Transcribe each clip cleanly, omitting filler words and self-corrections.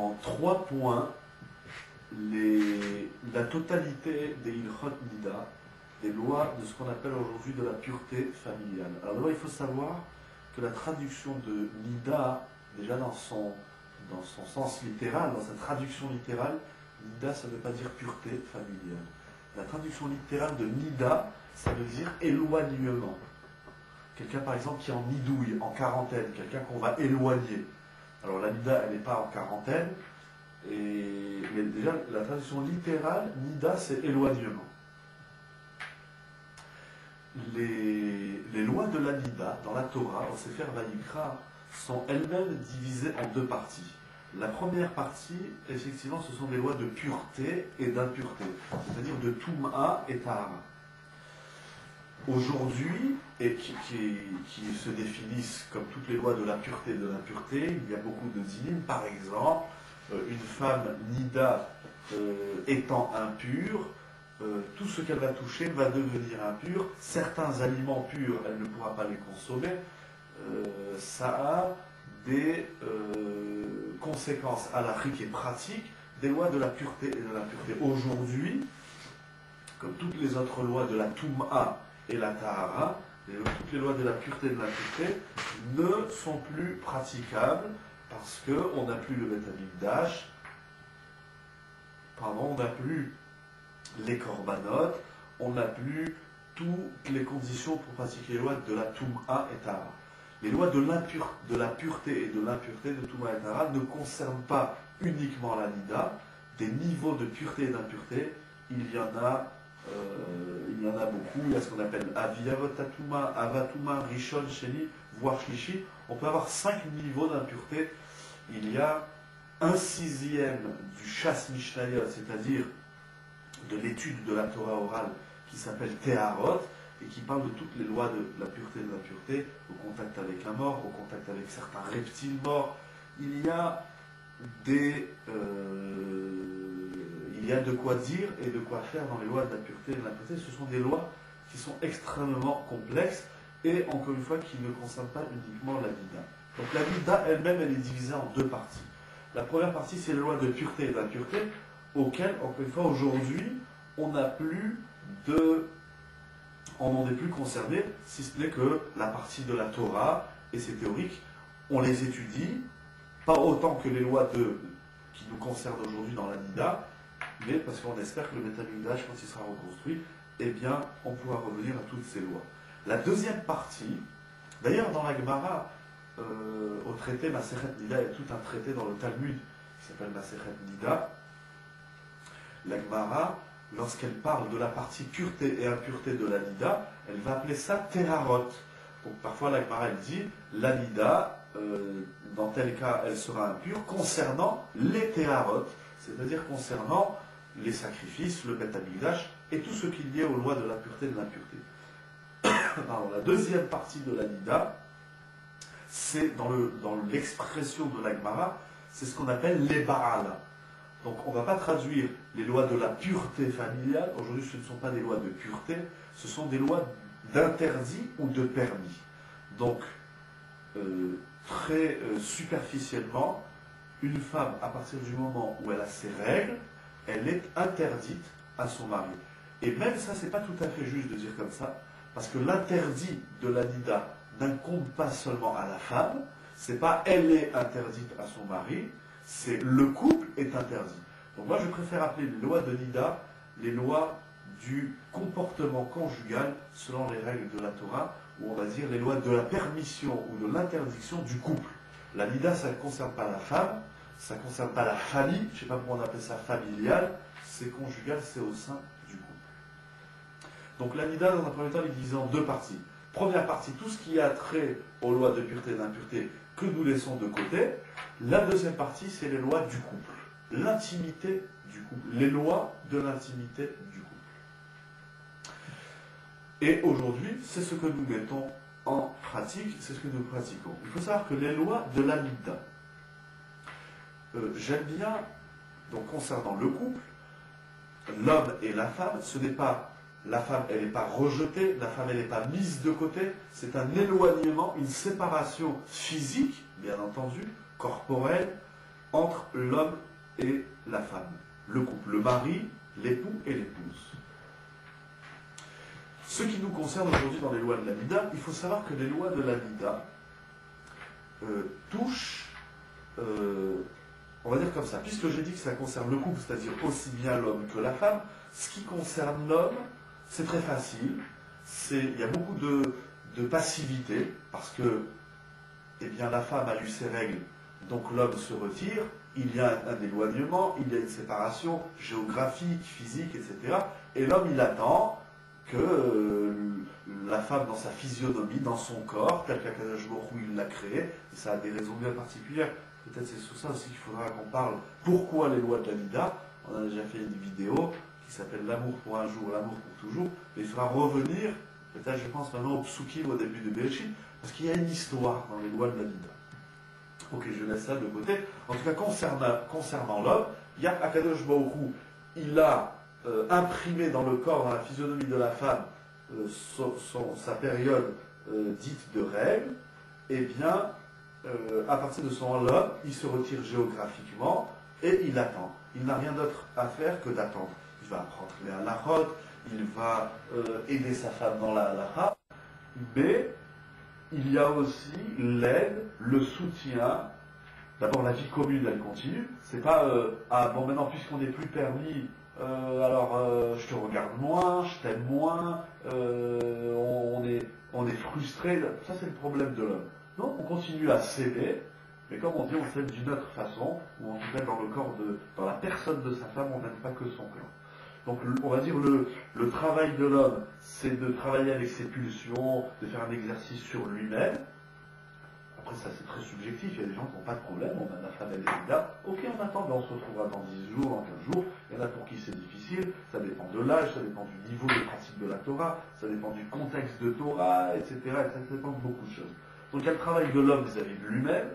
en 3 points la totalité des Ilchot Nida, des lois de ce qu'on appelle aujourd'hui de la pureté familiale. Alors d'abord, il faut savoir que la traduction de Nida, déjà dans son sens littéral, dans sa traduction littérale, Nida, ça ne veut pas dire pureté familiale. La traduction littérale de Nida, ça veut dire éloignement. Quelqu'un, par exemple, qui est en nidouille, en quarantaine, quelqu'un qu'on va éloigner. Alors la Nida, elle n'est pas en quarantaine, mais déjà, la traduction littérale, Nida, c'est éloignement. Les lois de la Nida, dans la Torah, au Sefer Vayikra, sont elles-mêmes divisées en 2 parties. La première partie, effectivement, ce sont des lois de pureté et d'impureté, c'est-à-dire de Touma et Tahara. Aujourd'hui, et qui se définissent comme toutes les lois de la pureté et de l'impureté, il y a beaucoup de dinim. Par exemple, une femme Nida étant impure, tout ce qu'elle va toucher va devenir impur. Certains aliments purs, elle ne pourra pas les consommer. Ça a des conséquences halachiques et pratiques des lois de la pureté et de l'impureté. Aujourd'hui, comme toutes les autres lois de la Touma et la Tahara, toutes les lois de la pureté et de l'impureté ne sont plus praticables parce qu'on n'a plus le Beth Amikdash, on n'a plus les korbanot, on n'a plus toutes les conditions pour pratiquer les lois de la Touma et Tahara. Les lois de la pureté et de l'impureté de Touma et Tahara ne concernent pas uniquement la Nida. Des niveaux de pureté et d'impureté, il y en a beaucoup. Il y a ce qu'on appelle Aviavotatuma, Avatuma, Rishon, Sheni, voire Shlishi. On peut avoir 5 niveaux d'impureté. Il y a 1/6 du Shas Mishnayot, c'est-à-dire de l'étude de la Torah orale qui s'appelle Teharot et qui parle de toutes les lois de la pureté et de l'impureté, au contact avec la mort, au contact avec certains reptiles morts. Il y a de quoi dire et de quoi faire dans les lois de la pureté et de l'impureté. Ce sont des lois qui sont extrêmement complexes et, encore une fois, qui ne concernent pas uniquement la Nida. Donc la Nida elle-même, elle est divisée en 2 parties. La première partie, c'est les lois de pureté et d'impureté, auxquelles, encore une fois, aujourd'hui, on n'en est plus concerné, si ce n'est que la partie de la Torah, et c'est théorique, on les étudie, pas autant que les lois qui nous concernent aujourd'hui dans la Nida, mais parce qu'on espère que le Beth Amikdash, quand il sera reconstruit, eh bien, on pourra revenir à toutes ces lois. La deuxième partie, d'ailleurs dans la Gemara, au traité Masechet Nida, il y a tout un traité dans le Talmud qui s'appelle Masechet Nida. La Gemara, lorsqu'elle parle de la partie pureté et impureté de la Nida, elle va appeler ça Terarot. Donc parfois la Gemara, elle dit, la Nida, dans tel cas, elle sera impure, concernant les Terarot, c'est-à-dire concernant les sacrifices, le Beth Amikdash, et tout ce qui est lié aux lois de la pureté et de l'impureté. La deuxième partie de la Nida, c'est dans l'expression de la Gemara, c'est ce qu'on appelle les Baal. Donc on ne va pas traduire les lois de la pureté familiale. Aujourd'hui, ce ne sont pas des lois de pureté, ce sont des lois d'interdit ou de permis. Donc, très superficiellement, une femme, à partir du moment où elle a ses règles, elle est interdite à son mari. Et même ça, c'est pas tout à fait juste de dire comme ça, parce que l'interdit de la Nida n'incombe pas seulement à la femme, c'est pas elle est interdite à son mari, c'est le couple est interdit. Donc moi je préfère appeler les lois de Nida les lois du comportement conjugal selon les règles de la Torah, ou on va dire les lois de la permission ou de l'interdiction du couple. La Nida, ça ne concerne pas la femme, ça ne concerne pas la famille, je ne sais pas pourquoi on appelle ça familial, c'est conjugal, c'est au sein du couple. Donc la Nida, dans un premier temps, elle est divisée en 2 parties. Première partie, tout ce qui a trait aux lois de pureté et d'impureté que nous laissons de côté. La deuxième partie, c'est les lois du couple, l'intimité du couple, les lois de l'intimité du couple. Et aujourd'hui, c'est ce que nous mettons en pratique, c'est ce que nous pratiquons. Il faut savoir que les lois de la Nida, j'aime bien, donc concernant le couple, l'homme et la femme, ce n'est pas, la femme elle n'est pas rejetée, la femme elle n'est pas mise de côté, c'est un éloignement, une séparation physique, bien entendu, corporelle, entre l'homme et la femme, le couple, le mari, l'époux et l'épouse. Ce qui nous concerne aujourd'hui dans les lois de la Nida, il faut savoir que les lois de la Nida touchent, on va dire comme ça, puisque j'ai dit que ça concerne le couple, c'est-à-dire aussi bien l'homme que la femme, ce qui concerne l'homme, c'est très facile, il y a beaucoup de passivité, parce que eh bien, la femme a eu ses règles, donc l'homme se retire, il y a un éloignement, il y a une séparation géographique, physique, etc. Et l'homme, il attend que la femme, dans sa physionomie, dans son corps, tel qu'Akadosh Baruch Hu il l'a créé, et ça a des raisons bien particulières, peut-être c'est sur ça aussi qu'il faudra qu'on parle, pourquoi les lois de la Nida. On a déjà fait une vidéo qui s'appelle L'amour pour un jour, l'amour pour toujours, mais il faudra revenir, peut-être je pense maintenant au Psukim au début de Bereshit, parce qu'il y a une histoire dans les lois de la Nida. Ok, je laisse ça de côté. En tout cas, concernant l'homme, il y a Akadosh Baruch Hu, il a imprimé dans le corps, dans la physionomie de la femme, sa période dite de règle. Eh bien, à partir de ce moment-là, il se retire géographiquement et il attend. Il n'a rien d'autre à faire que d'attendre. Il va apprendre les halachot, il va aider sa femme dans la halacha, mais il y a aussi l'aide, le soutien. D'abord, la vie commune, elle continue. C'est pas ah bon, maintenant puisqu'on n'est plus permis, alors je te regarde moins, je t'aime moins, on est frustré. Ça, c'est le problème de l'homme. Non, on continue à s'aimer, mais comme on dit, on s'aime d'une autre façon, ou en tout cas dans la personne de sa femme, on n'aime pas que son corps. Donc on va dire le travail de l'homme, c'est de travailler avec ses pulsions, de faire un exercice sur lui-même. Après ça c'est très subjectif, il y a des gens qui n'ont pas de problème, on a la femme elle est là, ok on attend, mais on se retrouvera dans 10 jours, dans 15 jours, il y en a pour qui c'est difficile, ça dépend de l'âge, ça dépend du niveau de pratique de la Torah, ça dépend du contexte de Torah, etc. Et ça dépend de beaucoup de choses. Donc il y a le travail de l'homme vis-à-vis de lui-même,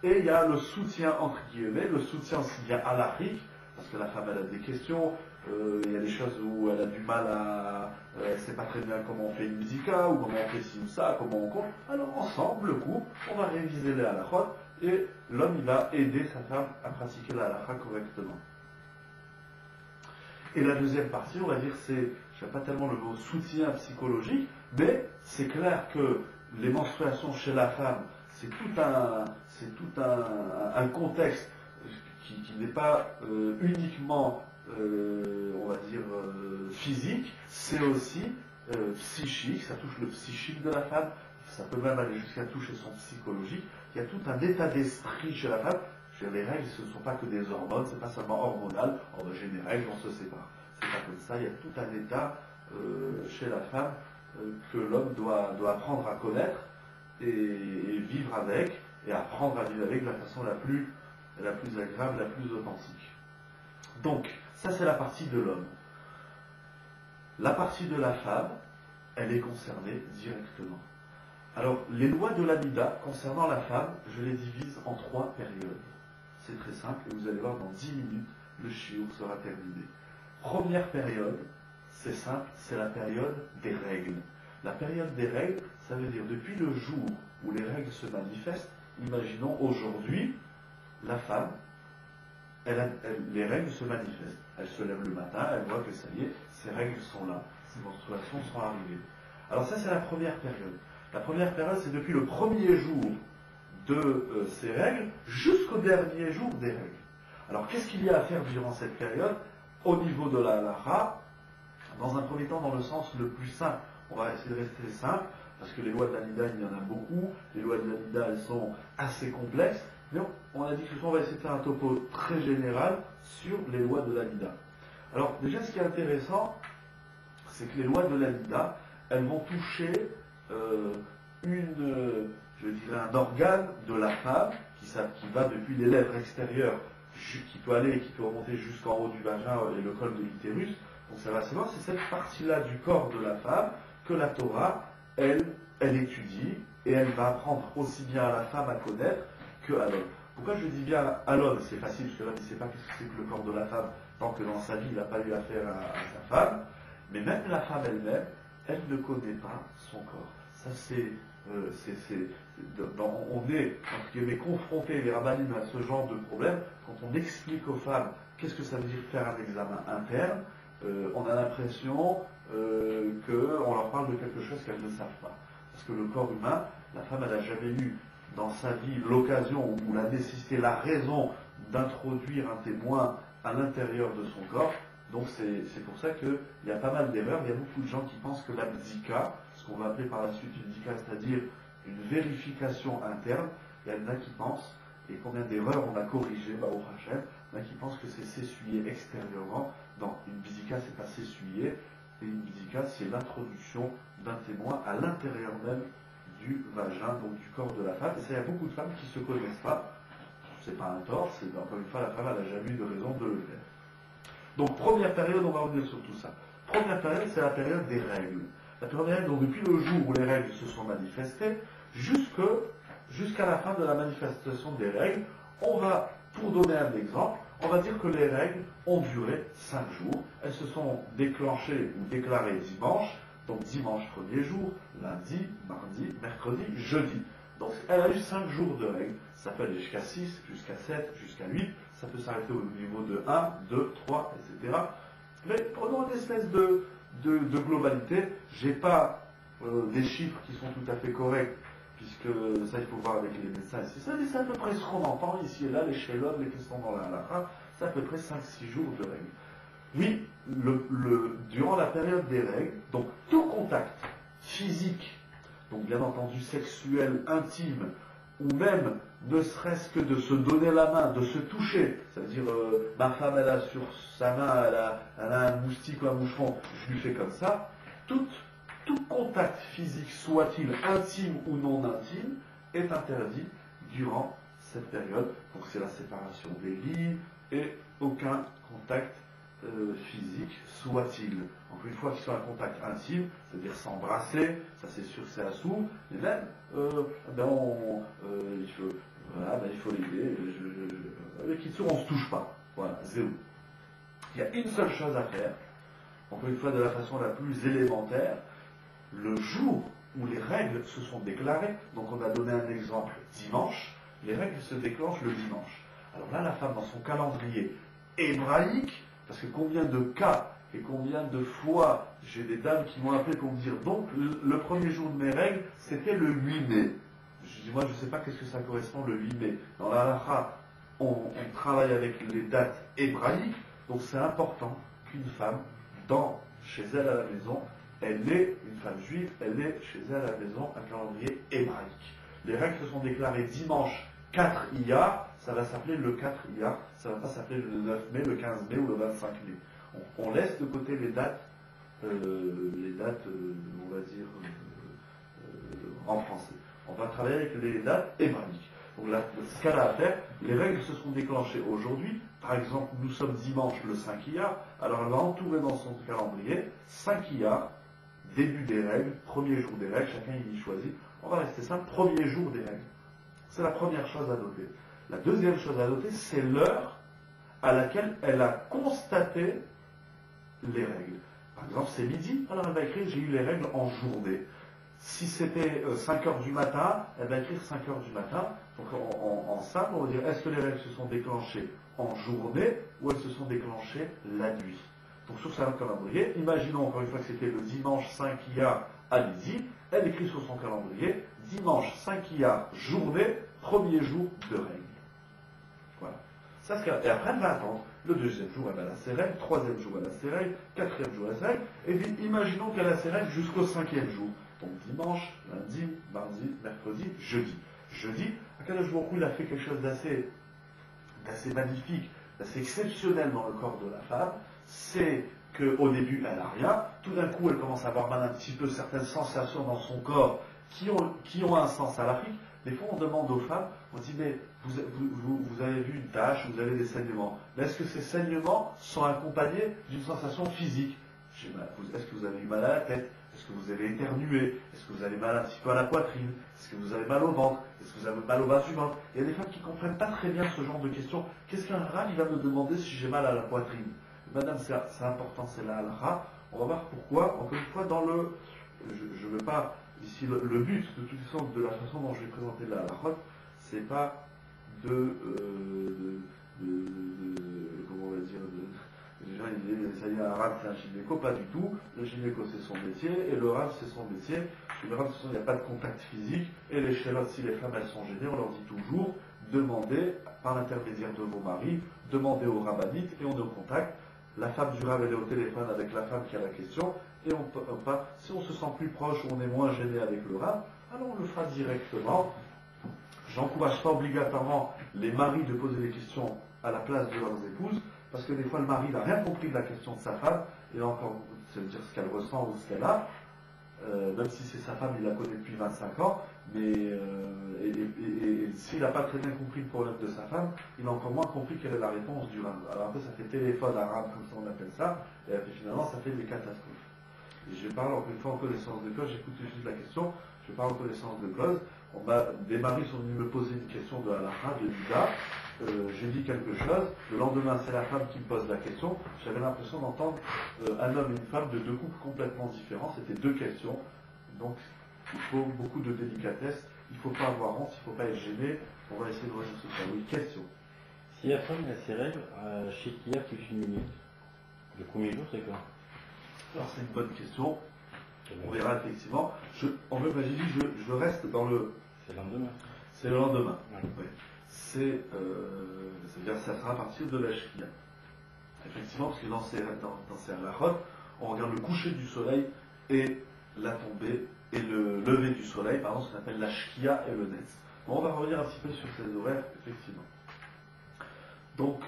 et il y a le soutien entre guillemets, le soutien s'il y a à l'Afrique, parce que la femme elle a des questions, il y a des choses où elle a du mal à... elle ne sait pas très bien comment on fait une musica, ou comment on fait ci ou ça, comment on compte. Alors ensemble, le couple, on va réviser les halachot, et l'homme il va aider sa femme à pratiquer la halacha correctement. Et la deuxième partie, on va dire, c'est, je n'ai pas tellement le mot soutien psychologique, mais c'est clair que les menstruations chez la femme, c'est tout un contexte qui n'est pas uniquement on va dire physique, c'est aussi psychique, ça touche le psychique de la femme, ça peut même aller jusqu'à toucher son psychologique. Il y a tout un état d'esprit chez la femme. Les règles, ce ne sont pas que des hormones, c'est pas seulement hormonal, j'ai des règles, on se sépare. C'est pas comme ça, il y a tout un état chez la femme que l'homme doit apprendre à connaître et vivre avec, et apprendre à vivre avec de la façon la plus agréable, la plus authentique. Donc, ça c'est la partie de l'homme. La partie de la femme, elle est concernée directement. Alors, les lois de la Nida concernant la femme, je les divise en 3 périodes. C'est très simple, et vous allez voir dans 10 minutes, le shiur sera terminé. Première période, c'est simple, c'est la période des règles. La période des règles, ça veut dire depuis le jour où les règles se manifestent, imaginons aujourd'hui, la femme, les règles se manifestent. Elle se lève le matin, elle voit que ça y est, ses règles sont là, ses menstruations sont arrivées. Alors ça, c'est la première période. La première période, c'est depuis le premier jour de ces règles jusqu'au dernier jour des règles. Alors, qu'est-ce qu'il y a à faire durant cette période au niveau de la halacha? Dans un premier temps, dans le sens le plus simple. On va essayer de rester simple, parce que les lois de la Nida, il y en a beaucoup. Les lois de la Nida, elles sont assez complexes. Mais on a dit que on va essayer de faire un topo très général sur les lois de la Nida. Alors, déjà, ce qui est intéressant, c'est que les lois de la Nida, elles vont toucher un organe de la femme qui va depuis les lèvres extérieures, qui peut remonter jusqu'en haut du vagin et le col de l'utérus. Donc ça va assez loin, c'est cette partie-là du corps de la femme que la Torah, elle étudie, et elle va apprendre aussi bien à la femme à connaître que à l'homme. Pourquoi je dis bien à l'homme? C'est facile, parce que l'homme ne sait pas ce que c'est que le corps de la femme, tant que dans sa vie, il n'a pas eu affaire à sa femme. Mais même la femme elle-même, elle ne connaît pas son corps. Ça, c'est On est, entre guillemets, confronté, les rabbinim, à ce genre de problème. Quand on explique aux femmes qu'est-ce que ça veut dire faire un examen interne, on a l'impression qu'on leur parle de quelque chose qu'elles ne savent pas. Parce que le corps humain, la femme, elle n'a jamais eu dans sa vie l'occasion ou la nécessité, la raison d'introduire un témoin à l'intérieur de son corps. Donc c'est pour ça qu'il y a pas mal d'erreurs. Il y a beaucoup de gens qui pensent que la bdika, ce qu'on va appeler par la suite une bdika, c'est-à-dire une vérification interne, il y en a qui pensent, et combien d'erreurs on a corrigées, au Hachem, il y en a qui pensent que c'est s'essuyer extérieurement. Non, une bdika, c'est pas s'essuyer, et une bdika, c'est l'introduction d'un témoin à l'intérieur même du vagin, donc du corps de la femme. Et ça, il y a beaucoup de femmes qui ne se connaissent pas. C'est pas un tort, c'est encore une fois, la femme, elle n'a jamais eu de raison de le faire. Donc, première période, on va revenir sur tout ça. Première période, c'est la période des règles. La période, donc, depuis le jour où les règles se sont manifestées, jusqu'à la fin de la manifestation des règles, on va, pour donner un exemple, on va dire que les règles ont duré 5 jours. Elles se sont déclenchées ou déclarées dimanche, donc dimanche premier jour, lundi, mardi, mercredi, jeudi. Donc elle a eu 5 jours de règles. Ça peut aller jusqu'à 6, jusqu'à 7, jusqu'à 8. Ça peut s'arrêter au niveau de 1, 2, 3, etc. Mais prenons une espèce de globalité. Je n'ai pas des chiffres qui sont tout à fait corrects, puisque ça il faut voir avec les médecins. C'est à peu près ce qu'on entend ici et là, les chélotes, les questions dans la halakha, c'est à peu près 5-6 jours de règles. Oui, durant la période des règles, donc tout contact physique, donc bien entendu sexuel, intime, ou même ne serait-ce que de se donner la main, de se toucher, c'est-à-dire ma femme elle a sur sa main, elle a un moustique ou un moucheron, je lui fais comme ça, tout contact physique, soit-il intime ou non intime, est interdit durant cette période. Donc c'est la séparation des lits et aucun contact physique, soit-il. Encore une fois, qu'il soit un contact intime, c'est-à-dire s'embrasser, ça c'est sûr que c'est à sous, mais même, il faut l'aider, avec qui on ne se touche pas. Voilà, zéro. Il y a une seule chose à faire, encore une fois de la façon la plus élémentaire, le jour où les règles se sont déclarées, donc on a donné un exemple dimanche, les règles se déclenchent le dimanche. Alors là, la femme, dans son calendrier hébraïque, parce que combien de cas et combien de fois j'ai des dames qui m'ont appelé pour me dire donc le premier jour de mes règles c'était le 8 mai. Je dis moi je ne sais pas qu'est-ce que ça correspond le 8 mai. Dans la halakha, on travaille avec les dates hébraïques, donc c'est important qu'une femme, chez elle à la maison, elle ait, une femme juive, elle ait chez elle à la maison un calendrier hébraïque. Les règles se sont déclarées dimanche 4 Iyar, ça va s'appeler le 4 Iyar, ça ne va pas s'appeler le 9 mai, le 15 mai ou le 25 mai. On laisse de côté les dates, on va dire, en français. On va travailler avec les dates hébraïques. Donc là, ce qu'elle a à faire, les règles se sont déclenchées aujourd'hui. Par exemple, nous sommes dimanche le 5 Iyar, alors elle va entourer dans son calendrier 5 Iyar, début des règles, premier jour des règles, chacun y choisit. On va rester simple, premier jour des règles. C'est la première chose à noter. La deuxième chose à noter, c'est l'heure à laquelle elle a constaté les règles. Par exemple, c'est midi, alors elle va écrire j'ai eu les règles en journée. Si c'était 5 heures du matin, elle va écrire 5 heures du matin. Donc en simple, on va dire est-ce que les règles se sont déclenchées en journée ou elles se sont déclenchées la nuit. Donc sur sa calendrier, imaginons encore une fois que c'était le dimanche 5 Iyar à midi, elle écrit sur son calendrier dimanche 5 Iyar journée, premier jour de règles. Voilà. Et après, elle va attendre. Le deuxième jour, elle a ses règles. Troisième jour, elle a ses règles. Quatrième jour, elle a ses règles. Et puis, imaginons qu'elle a ses règles jusqu'au cinquième jour. Donc, dimanche, lundi, mardi, mercredi, jeudi. Jeudi, à quel jour il a fait quelque chose d'assez magnifique, d'assez exceptionnel dans le corps de la femme. C'est qu'au début, elle n'a rien. Tout d'un coup, elle commence à avoir mal un petit peu certaines sensations dans son corps qui ont un sens à l'Afrique. Des fois, on demande aux femmes, on dit, mais vous avez vu une tache, vous avez des saignements. Mais est-ce que ces saignements sont accompagnés d'une sensation physique? Est-ce que vous avez eu mal à la tête? Est-ce que vous avez éternué? Est-ce que vous avez mal un petit peu à la poitrine? Est-ce que vous avez mal au ventre? Est-ce que vous avez mal au bas du ventre? Il y a des femmes qui ne comprennent pas très bien ce genre de questions. Qu'est-ce qu'un rat va me demander si j'ai mal à la poitrine? Madame, c'est important, c'est la halakha. On va voir pourquoi. Encore une fois, je ne veux pas ici le but, de toute façon, de la façon dont je vais présenter la halakha, c'est pas comment on va dire, les gens ils disent, ça y est, un rab c'est un gynéco, pas du tout. Le gynéco c'est son métier, et le rab c'est son métier. Le rab, il n'y a pas de contact physique, et les chélotes, si les femmes elles sont gênées, on leur dit toujours, demandez, par l'intermédiaire de vos maris, demandez au rabbinite, et on nous contacte. La femme du rab, elle est au téléphone avec la femme qui a la question, et si on se sent plus proche, ou on est moins gêné avec le rab, alors on le fera directement. J'encourage pas obligatoirement les maris de poser des questions à la place de leurs épouses, parce que des fois le mari n'a rien compris de la question de sa femme, et encore, c'est dire ce qu'elle ressent ou ce qu'elle a, même si c'est sa femme, il la connaît depuis 25 ans, mais s'il n'a pas très bien compris le problème de sa femme, il a encore moins compris quelle est la réponse du rab. Alors après ça fait téléphone arabe, comme ça on appelle ça, et après, finalement ça fait des catastrophes. Et je parle encore une fois en connaissance de cause, j'écoute juste la question, je parle en connaissance de cause. Des maris sont venus me poser une question de halakha, de Lida. J'ai dit quelque chose. Le lendemain, c'est la femme qui me pose la question. J'avais l'impression d'entendre un homme et une femme de deux couples complètement différents. C'était deux questions. Donc, il faut beaucoup de délicatesse. Il ne faut pas avoir honte, il ne faut pas être gêné. On va essayer de résoudre ça. Oui, question. Si la femme a ses règles, chez qui a plus une minute, le premier jour, c'est quoi? Alors, c'est une bonne question. On verra effectivement. Je reste dans le. C'est le lendemain. C'est le lendemain. Ouais. Oui. C'est-à-dire que ça sera à partir de la shkia. Effectivement, parce que dans ces halakhot, on regarde le coucher du soleil et la tombée et le lever du soleil, par exemple, ce qu'on appelle la shkia et le netz. Bon, on va revenir un petit peu sur ces horaires, effectivement. Donc,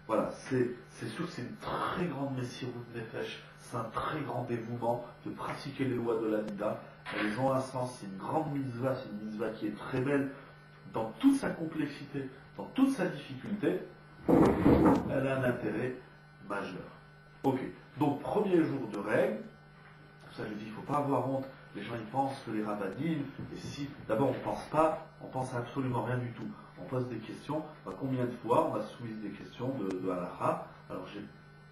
voilà, c'est sûr que c'est une très grande messirut nefesh. C'est un très grand dévouement de pratiquer les lois de la Nida. Elles ont un sens, c'est une grande mitzvah, c'est une mitzvah qui est très belle dans toute sa complexité, dans toute sa difficulté. Elle a un intérêt majeur. Ok, donc premier jour de règle, ça je dis, il ne faut pas avoir honte. Les gens ils pensent que les rabbinim, et si, d'abord on pense à absolument rien du tout. On pose des questions, combien de fois on m'a soumis des questions de halakha. Alors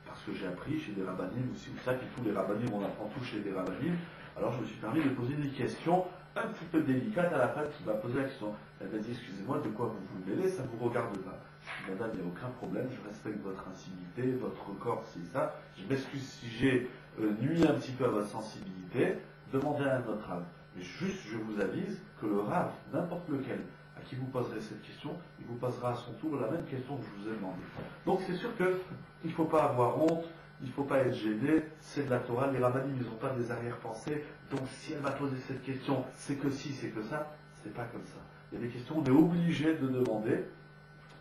parce que j'ai appris chez des rabbinim aussi, ou ça, puis tous les rabbinim, on apprend tout chez des rabbinim. Alors je me suis permis de poser des questions un petit peu délicates à la femme qui m'a posé la question. Elle m'a dit, excusez-moi, de quoi vous vous mêlez, ça ne vous regarde pas. Je dis, madame, il n'y a aucun problème, je respecte votre intimité, votre corps, c'est ça. Je m'excuse si j'ai nuit un petit peu à votre sensibilité, demandez à un autre rab. Mais juste, je vous avise que le rab, n'importe lequel, à qui vous poserez cette question, il vous posera à son tour la même question que je vous ai demandé. Donc c'est sûr qu'il ne faut pas avoir honte, il ne faut pas être gêné, c'est de la Torah, les rabbinim ils n'ont pas des arrière-pensées, donc si elle m'a posé cette question, c'est que si, c'est que ça, c'est pas comme ça. Il y a des questions, on est obligé de demander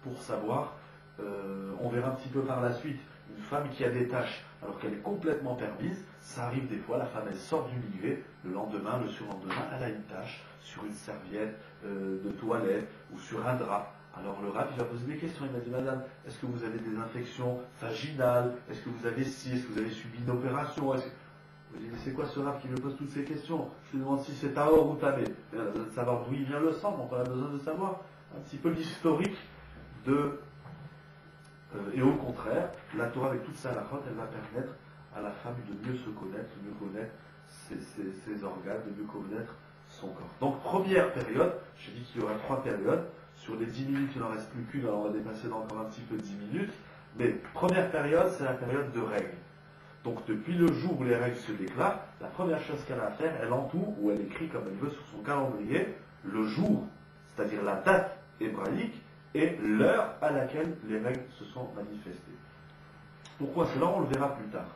pour savoir, on verra un petit peu par la suite, une femme qui a des tâches alors qu'elle est complètement permise, ça arrive des fois, la femme elle sort du mikvé, le lendemain, le surlendemain, elle a une tâche sur une serviette de toilette ou sur un drap. Alors le rab il va poser des questions, il m'a dit, madame, est-ce que vous avez des infections vaginales, est-ce que vous avez est-ce que vous avez subi une opération, je lui dis, mais c'est quoi ce rab qui me pose toutes ces questions? Je lui demande si c'est tahor ou tamé. Elle a besoin de savoir d'où il vient le sang, donc on a besoin de savoir un petit peu l'historique de... et au contraire, la Torah avec toute sa halachot, elle va permettre à la femme de mieux se connaître, de mieux connaître ses organes, de mieux connaître son corps. Donc première période, j'ai dit qu'il y aura 3 périodes. Sur les 10 minutes, il n'en reste plus qu'une, alors on va dépasser encore un petit peu 10 minutes. Mais première période, c'est la période de règles. Donc depuis le jour où les règles se déclarent, la première chose qu'elle a à faire, elle entoure, ou elle écrit comme elle veut sur son calendrier, le jour, c'est-à-dire la date hébraïque, et l'heure à laquelle les règles se sont manifestées. Pourquoi cela? On le verra plus tard.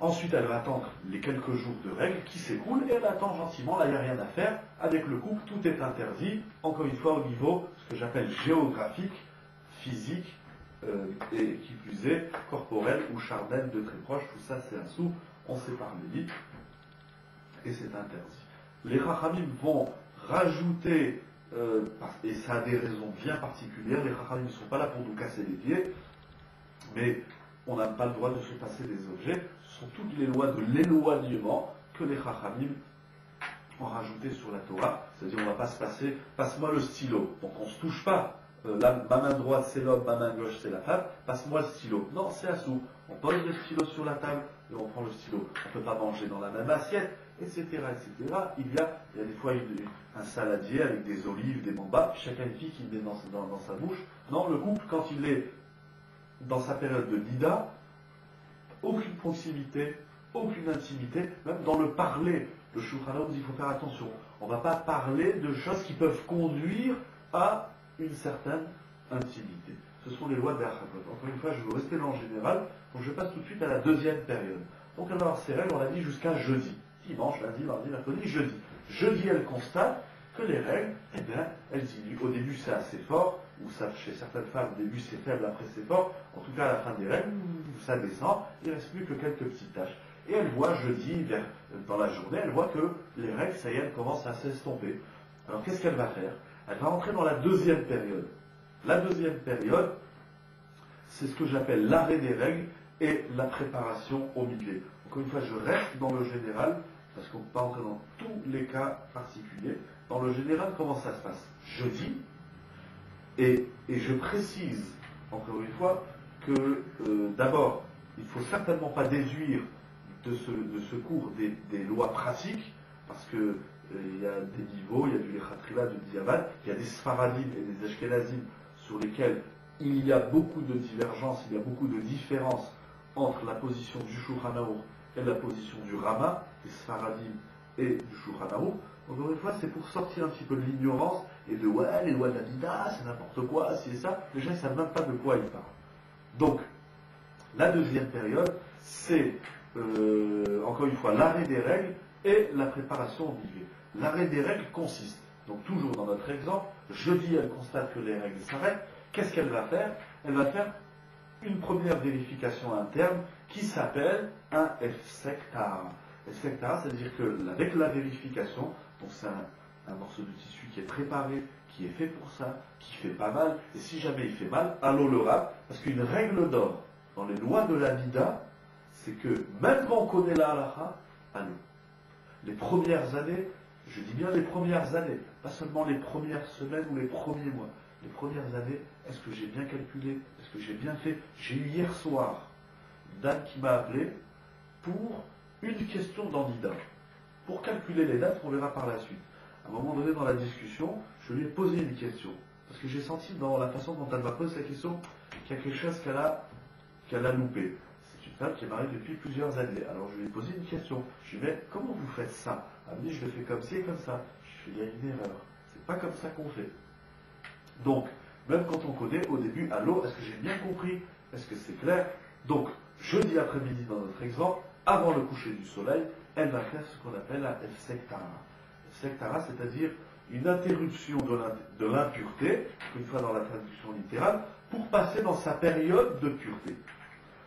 Ensuite, elle va attendre les quelques jours de règles qui s'écoulent et elle attend gentiment. Là, il n'y a rien à faire. Avec le couple, tout est interdit. Encore une fois, au niveau, ce que j'appelle géographique, physique, et qui plus est, corporel ou charnel de très proche. Tout ça, c'est un sou. On sépare les lits. Et c'est interdit. Les Chachamim vont rajouter, et ça a des raisons bien particulières. Les Chachamim ne sont pas là pour nous casser les pieds. Mais on n'a pas le droit de se passer des objets. Ce sont toutes les lois de l'éloignement que les Chachamim ont rajoutées sur la Torah. C'est-à-dire, on ne va pas se passer, passe-moi le stylo. Donc on ne se touche pas. Ma main droite c'est l'homme, ma main gauche c'est la femme. Passe-moi le stylo. Non, c'est assou. On pose le stylo sur la table, et on prend le stylo. On ne peut pas manger dans la même assiette, etc. etc. Il y a des fois un saladier avec des olives, des bambas, chacun une fille qui le met dans sa bouche. Non, le couple, quand il est dans sa période de nida, aucune proximité, aucune intimité, même dans le parler. Le Shulchan Aruch dit il faut faire attention. On ne va pas parler de choses qui peuvent conduire à une certaine intimité. Ce sont les lois d'Achakot. Encore une fois, je veux rester là en général, donc je passe tout de suite à la deuxième période. Donc elle va avoir ces règles, on l'a dit, jusqu'à jeudi. Dimanche, lundi, mardi, mercredi, jeudi. Jeudi, elle constate que les règles, eh bien, elles diminuent. Au début, c'est assez fort, ou ça, chez certaines femmes, au début, c'est faible, après, c'est fort. En tout cas, à la fin des règles, ça descend, il ne reste plus que quelques petites taches. Et elle voit jeudi, dans la journée, elle voit que les règles, ça y est, elles commencent à s'estomper. Alors, qu'est-ce qu'elle va faire? Elle va entrer dans la deuxième période. La deuxième période, c'est ce que j'appelle l'arrêt des règles et la préparation au milieu. Encore une fois, je reste dans le général, parce qu'on ne peut pas entrer dans tous les cas particuliers. Dans le général, comment ça se passe? Jeudi, et je précise, encore une fois, que d'abord, il ne faut certainement pas déduire de ce cours des lois pratiques, parce que il y a des niveaux, il y a du Lechatrila, du Diavad, il y a des Sfaradim et des Ashkenazim sur lesquels il y a beaucoup de divergences, il y a beaucoup de différences entre la position du Shulchan Aruch et la position du Rama, des Sfaradim et du Shulchan Aruch. Encore une fois, c'est pour sortir un petit peu de l'ignorance et de ouais, les lois de la Mida, c'est n'importe quoi, c'est ça. Les gens ne savent même pas de quoi ils parlent. Donc, la deuxième période, c'est encore une fois l'arrêt des règles et la préparation au milieu. L'arrêt des règles consiste, donc toujours dans notre exemple, jeudi elle constate que les règles s'arrêtent. Qu'est-ce qu'elle va faire? Elle va faire une première vérification interne qui s'appelle un Hefsek Tahara. Hefsek Tahara, c'est-à-dire que avec la vérification, donc c'est un morceau de tissu qui est préparé, qui est fait pour ça, qui fait pas mal, et si jamais il fait mal, allô le rab, parce qu'une règle d'or dans les lois de la Mida, c'est que même quand on connaît la halakha, allô. Les premières années, je dis bien les premières années, pas seulement les premières semaines ou les premiers mois, les premières années, est-ce que j'ai bien calculé? Est-ce que j'ai bien fait? J'ai eu hier soir Dan qui m'a appelé pour une question dans Nida. Pour calculer les dates, on verra par la suite. À un moment donné dans la discussion, je lui ai posé une question. Parce que j'ai senti dans la façon dont elle m'a posé la question qu'il y a quelque chose qu'elle a loupé. C'est une femme qui est mariée depuis plusieurs années. Alors je lui ai posé une question. Je lui ai dit, mais comment vous faites ça? Elle m'a dit, je le fais comme ci et comme ça. Je lui ai dit, il y a une erreur. C'est pas comme ça qu'on fait. Donc, même quand on connaît au début, allô, est-ce que j'ai bien compris? Est-ce que c'est clair? Donc, jeudi après-midi dans notre exemple, avant le coucher du soleil, elle va faire ce qu'on appelle la Hefsek Tahara. Hefsek Tahara, c'est-à-dire une interruption de l'impureté, une fois dans la traduction littérale, pour passer dans sa période de pureté.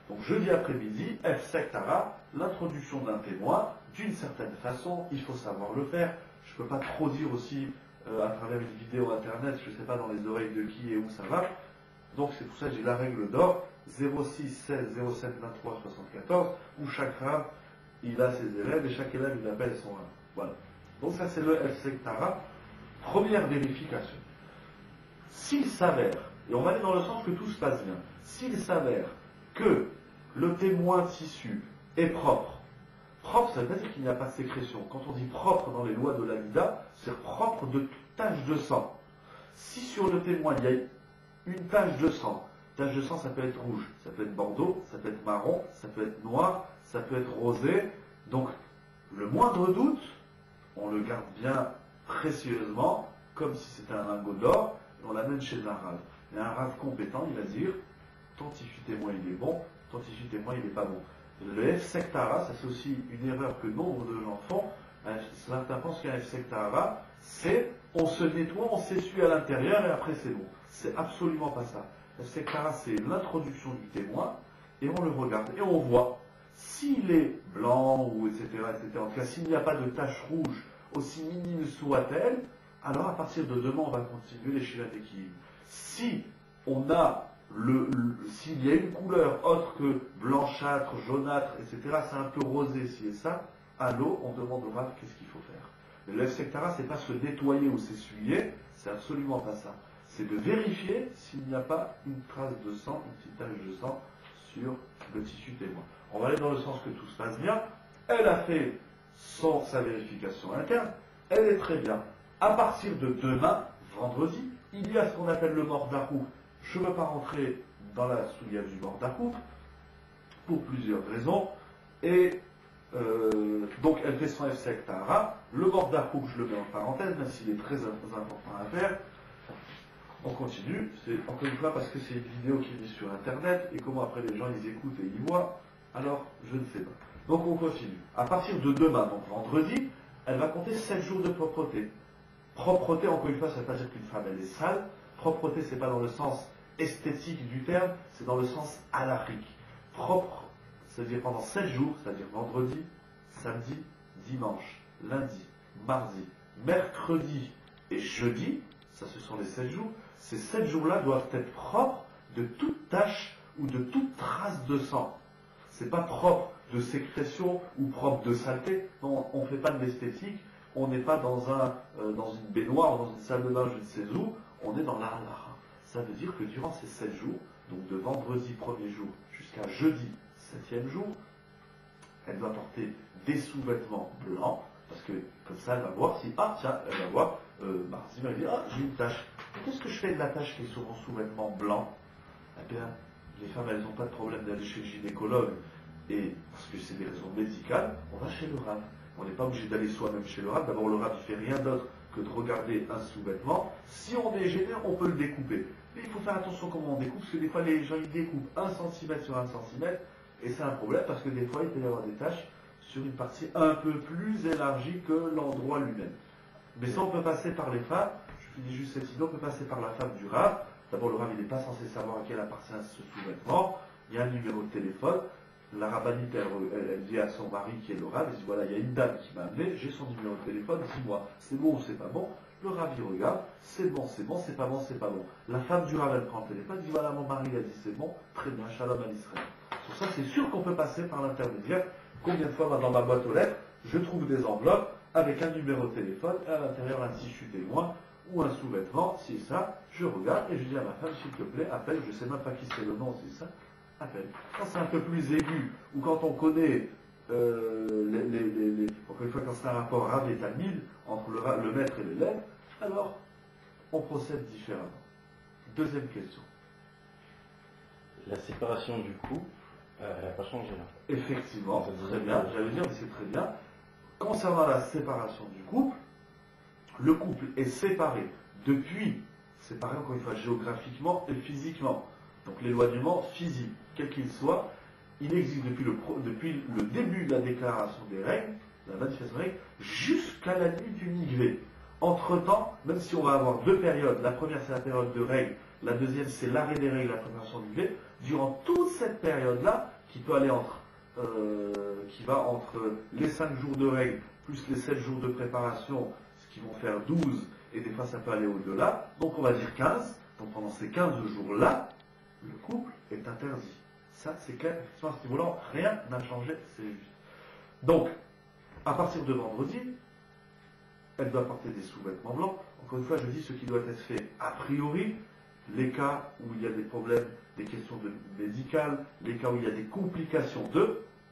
Donc jeudi après-midi, Hefsek Tahara, l'introduction d'un témoin, d'une certaine façon, il faut savoir le faire. Je ne peux pas trop dire aussi à travers une vidéo internet, je ne sais pas dans les oreilles de qui et où ça va. Donc c'est pour ça que j'ai la règle d'or, 06 16 07 23 74, où chaque rab, il a ses élèves et chaque élève, il appelle son rab. Voilà. Donc ça c'est le Hefsek Tahara. Première vérification. S'il s'avère, et on va aller dans le sens que tout se passe bien, s'il s'avère que le témoin tissu est propre, propre, ça veut pas dire qu'il n'y a pas de sécrétion. Quand on dit propre dans les lois de la Mida, c'est propre de toute tache de sang. Si sur le témoin il y a une tache de sang ça peut être rouge, ça peut être bordeaux, ça peut être marron, ça peut être noir, ça peut être rosé. Donc le moindre doute, on le garde bien précieusement, comme si c'était un lingot d'or, et on l'amène chez un rave. Et un rave compétent, il va dire, ton tissu témoin il est bon, ton tissu témoin il n'est pas bon. Le Hefsek Tahara, ça c'est aussi une erreur que nombre de gens font. Certains pensent qu'un Hefsek Tahara, c'est on se nettoie, on s'essuie à l'intérieur et après c'est bon. C'est absolument pas ça. Hefsek Tahara, c'est l'introduction du témoin et on le regarde et on voit s'il est blanc ou etc. En tout cas, s'il n'y a pas de tache rouge, aussi minime soit-elle, alors à partir de demain, on va continuer les Shivat Ekiyim. Si on a s'il y a une couleur autre que blanchâtre, jaunâtre, etc., c'est un peu rosé, ci et ça, à l'eau, on demande au rave qu'est-ce qu'il faut faire. Le Hefsek Tahara, c'est pas se nettoyer ou s'essuyer, c'est absolument pas ça. C'est de vérifier s'il n'y a pas une trace de sang, une petite tache de sang sur le tissu témoin. On va aller dans le sens que tout se passe bien. Elle a fait sa vérification interne. Elle est très bien. À partir de demain, vendredi, il y a ce qu'on appelle le mordarout. Je ne veux pas rentrer dans la souillère du mordarout pour plusieurs raisons. Et donc elle fait son F-sec Tahara. Le mordarout, je le mets en parenthèse, même s'il est très important à faire. On continue, c'est encore une fois parce que c'est une vidéo qui est mise sur internet et comment après les gens ils écoutent et ils voient, alors je ne sais pas. Donc on continue. À partir de demain, donc vendredi, elle va compter 7 jours de propreté. Propreté, encore une fois, ça ne veut pas dire qu'une femme elle est sale. Propreté, c'est pas dans le sens esthétique du terme, c'est dans le sens halakhique. Propre, c'est-à-dire pendant 7 jours, c'est-à-dire vendredi, samedi, dimanche, lundi, mardi, mercredi et jeudi, ça ce sont les 7 jours. Ces 7 jours-là doivent être propres de toute tache ou de toute trace de sang. C'est pas propre de sécrétion ou propre de saleté. Non, on ne fait pas de l'esthétique. On n'est pas dans une baignoire, dans une salle de bain, je ne sais où. On est dans la halakha. Ça veut dire que durant ces 7 jours, donc de vendredi 1er jour jusqu'à jeudi 7e jour, elle doit porter des sous-vêtements blancs, parce que comme ça elle va voir si, elle va voir, mardi, elle va dire, j'ai une tache. Qu'est-ce que je fais de la tache qui est sur mon sous-vêtement blanc? Eh bien, les femmes, elles n'ont pas de problème d'aller chez le gynécologue, et parce que c'est des raisons médicales, on va chez le Rav. On n'est pas obligé d'aller soi-même chez le Rav. D'abord, le Rav, il ne fait rien d'autre que de regarder un sous-vêtement. Si on est gêné, on peut le découper. Mais il faut faire attention comment on découpe, parce que des fois, les gens, ils découpent 1 cm sur 1 cm, et c'est un problème, parce que des fois, il peut y avoir des taches sur une partie un peu plus élargie que l'endroit lui-même. Mais ça, on peut passer par les femmes. Je finis juste cette idée, on peut passer par la femme du Rav. D'abord, le Rav, il n'est pas censé savoir à quelle appartient ce sous-vêtement. Il y a un numéro de téléphone. La rabbinite, elle dit à son mari qui est le Rav, elle dit voilà, il y a une dame qui m'a amené, j'ai son numéro de téléphone, dis-moi, c'est bon ou c'est pas bon. Le Rav, il regarde, c'est bon, c'est pas bon, c'est pas bon. La femme du Rav, elle prend le téléphone, dit voilà, mon mari a dit c'est bon, très bien, shalom à l'Israël. Sur ça, c'est sûr qu'on peut passer par l'intermédiaire. Combien de fois, dans ma boîte aux lettres, je trouve des enveloppes avec un numéro de téléphone, et à l'intérieur un tissu témoin ou un sous-vêtement, c'est ça, je regarde et je dis à ma femme, s'il te plaît, appelle, je ne sais même pas qui c'est le nom, c'est ça, appelle. Quand c'est un peu plus aigu, ou quand on connaît, encore une fois, quand c'est un rapport Rav et Talmid, entre le maître et l'élève, alors on procède différemment. Deuxième question. La séparation du couple, elle n'a pas changé là. Effectivement, très bien, j'allais dire, mais c'est très bien. Concernant la séparation du couple, le couple est séparé séparé encore une fois géographiquement et physiquement. Donc l'éloignement physique, quel qu'il soit, il existe depuis le début de la déclaration des règles, la manifestation des règles, jusqu'à la nuit du Nigvé. Entre-temps, même si on va avoir 2 périodes, la première c'est la période de règles, la deuxième c'est l'arrêt des règles, la préparation du Nigvé, durant toute cette période-là, qui peut aller qui va entre les 5 jours de règles plus les 7 jours de préparation, ce qui vont faire 12, et des fois ça peut aller au-delà, donc on va dire 15. Donc pendant ces 15 jours-là, le couple est interdit. Ça, c'est clair, effectivement, à ce niveau-là, rien n'a changé, c'est juste. Donc, à partir de vendredi, elle doit porter des sous-vêtements blancs. Encore une fois, je dis ce qui doit être fait a priori, les cas où il y a des problèmes, des questions médicales, les cas où il y a des complications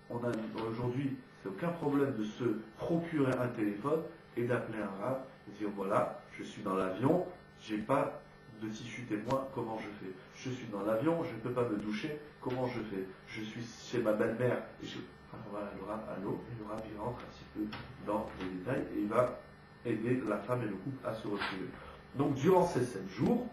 aujourd'hui, c'est aucun problème de se procurer un téléphone et d'appeler un Rav et dire voilà, je suis dans l'avion, j'ai pas de tissu témoin, comment je fais? Je suis dans l'avion, je ne peux pas me doucher, comment je fais? Je suis chez ma belle-mère et voilà, le Rav, allô, et le Rav il rentre un petit peu dans les détails et il va aider la femme et le couple à se retrouver. Donc durant ces 7 jours,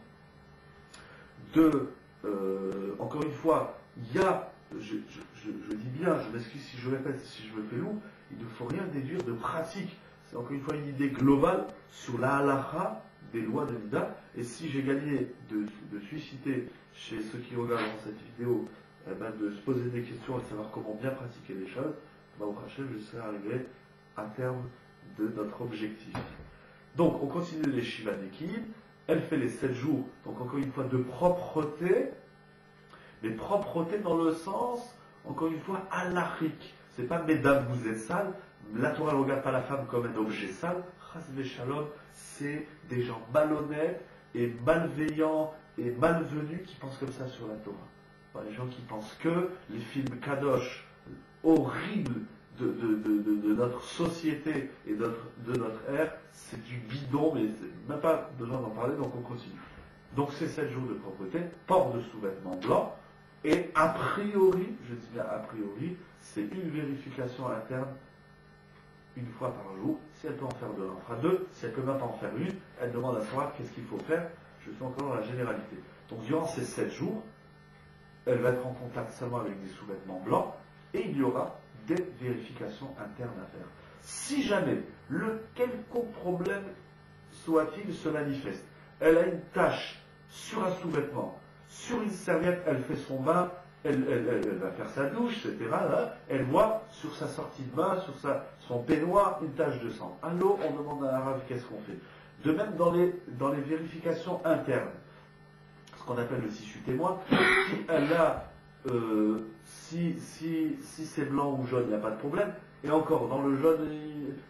encore une fois, il y a, je dis bien, je m'excuse si je répète, si je me fais lourd, il ne faut rien déduire de pratique. C'est encore une fois une idée globale sur la halakha des lois de Nida. Et si j'ai gagné de susciter chez ceux qui regardent cette vidéo, de se poser des questions et de savoir comment bien pratiquer les choses, au prochain, je serai arrivé à terme de notre objectif. Donc, on continue les Shiva d'équilibre. Elle fait les 7 jours, donc encore une fois, de propreté, mais propreté dans le sens, encore une fois, halakhique. C'est pas mesdames, vous êtes sales. La Torah ne regarde pas la femme comme un objet sale. Chas Shalom, c'est des gens malhonnêtes et malveillants et malvenus qui pensent comme ça sur la Torah. Les gens qui pensent que les films Kadosh, horrible de notre société et de notre ère, c'est du bidon, mais c'est même pas besoin d'en parler, donc on continue. Donc c'est 7 jours de propreté, port de sous-vêtements blancs, et a priori, je dis bien a priori, c'est une vérification interne une fois par jour. Si elle peut en faire deux, elle en fera deux. Si elle peut même en faire une, elle demande à savoir qu'est-ce qu'il faut faire. Je suis encore dans la généralité. Donc durant ces 7 jours, elle va être en contact seulement avec des sous-vêtements blancs, et il y aura des vérifications internes à faire. Si jamais le quelconque problème soit-il se manifeste, elle a une tache sur un sous-vêtement, sur une serviette, elle fait son bain, elle va faire sa douche, etc. Là, elle voit sur sa sortie de bain, sur son peignoir, une tache de sang. Allô, on demande à l'arabe qu'est-ce qu'on fait. De même dans les vérifications internes, ce qu'on appelle le tissu témoin, si elle a si c'est blanc ou jaune, il n'y a pas de problème. Et encore, dans le jaune,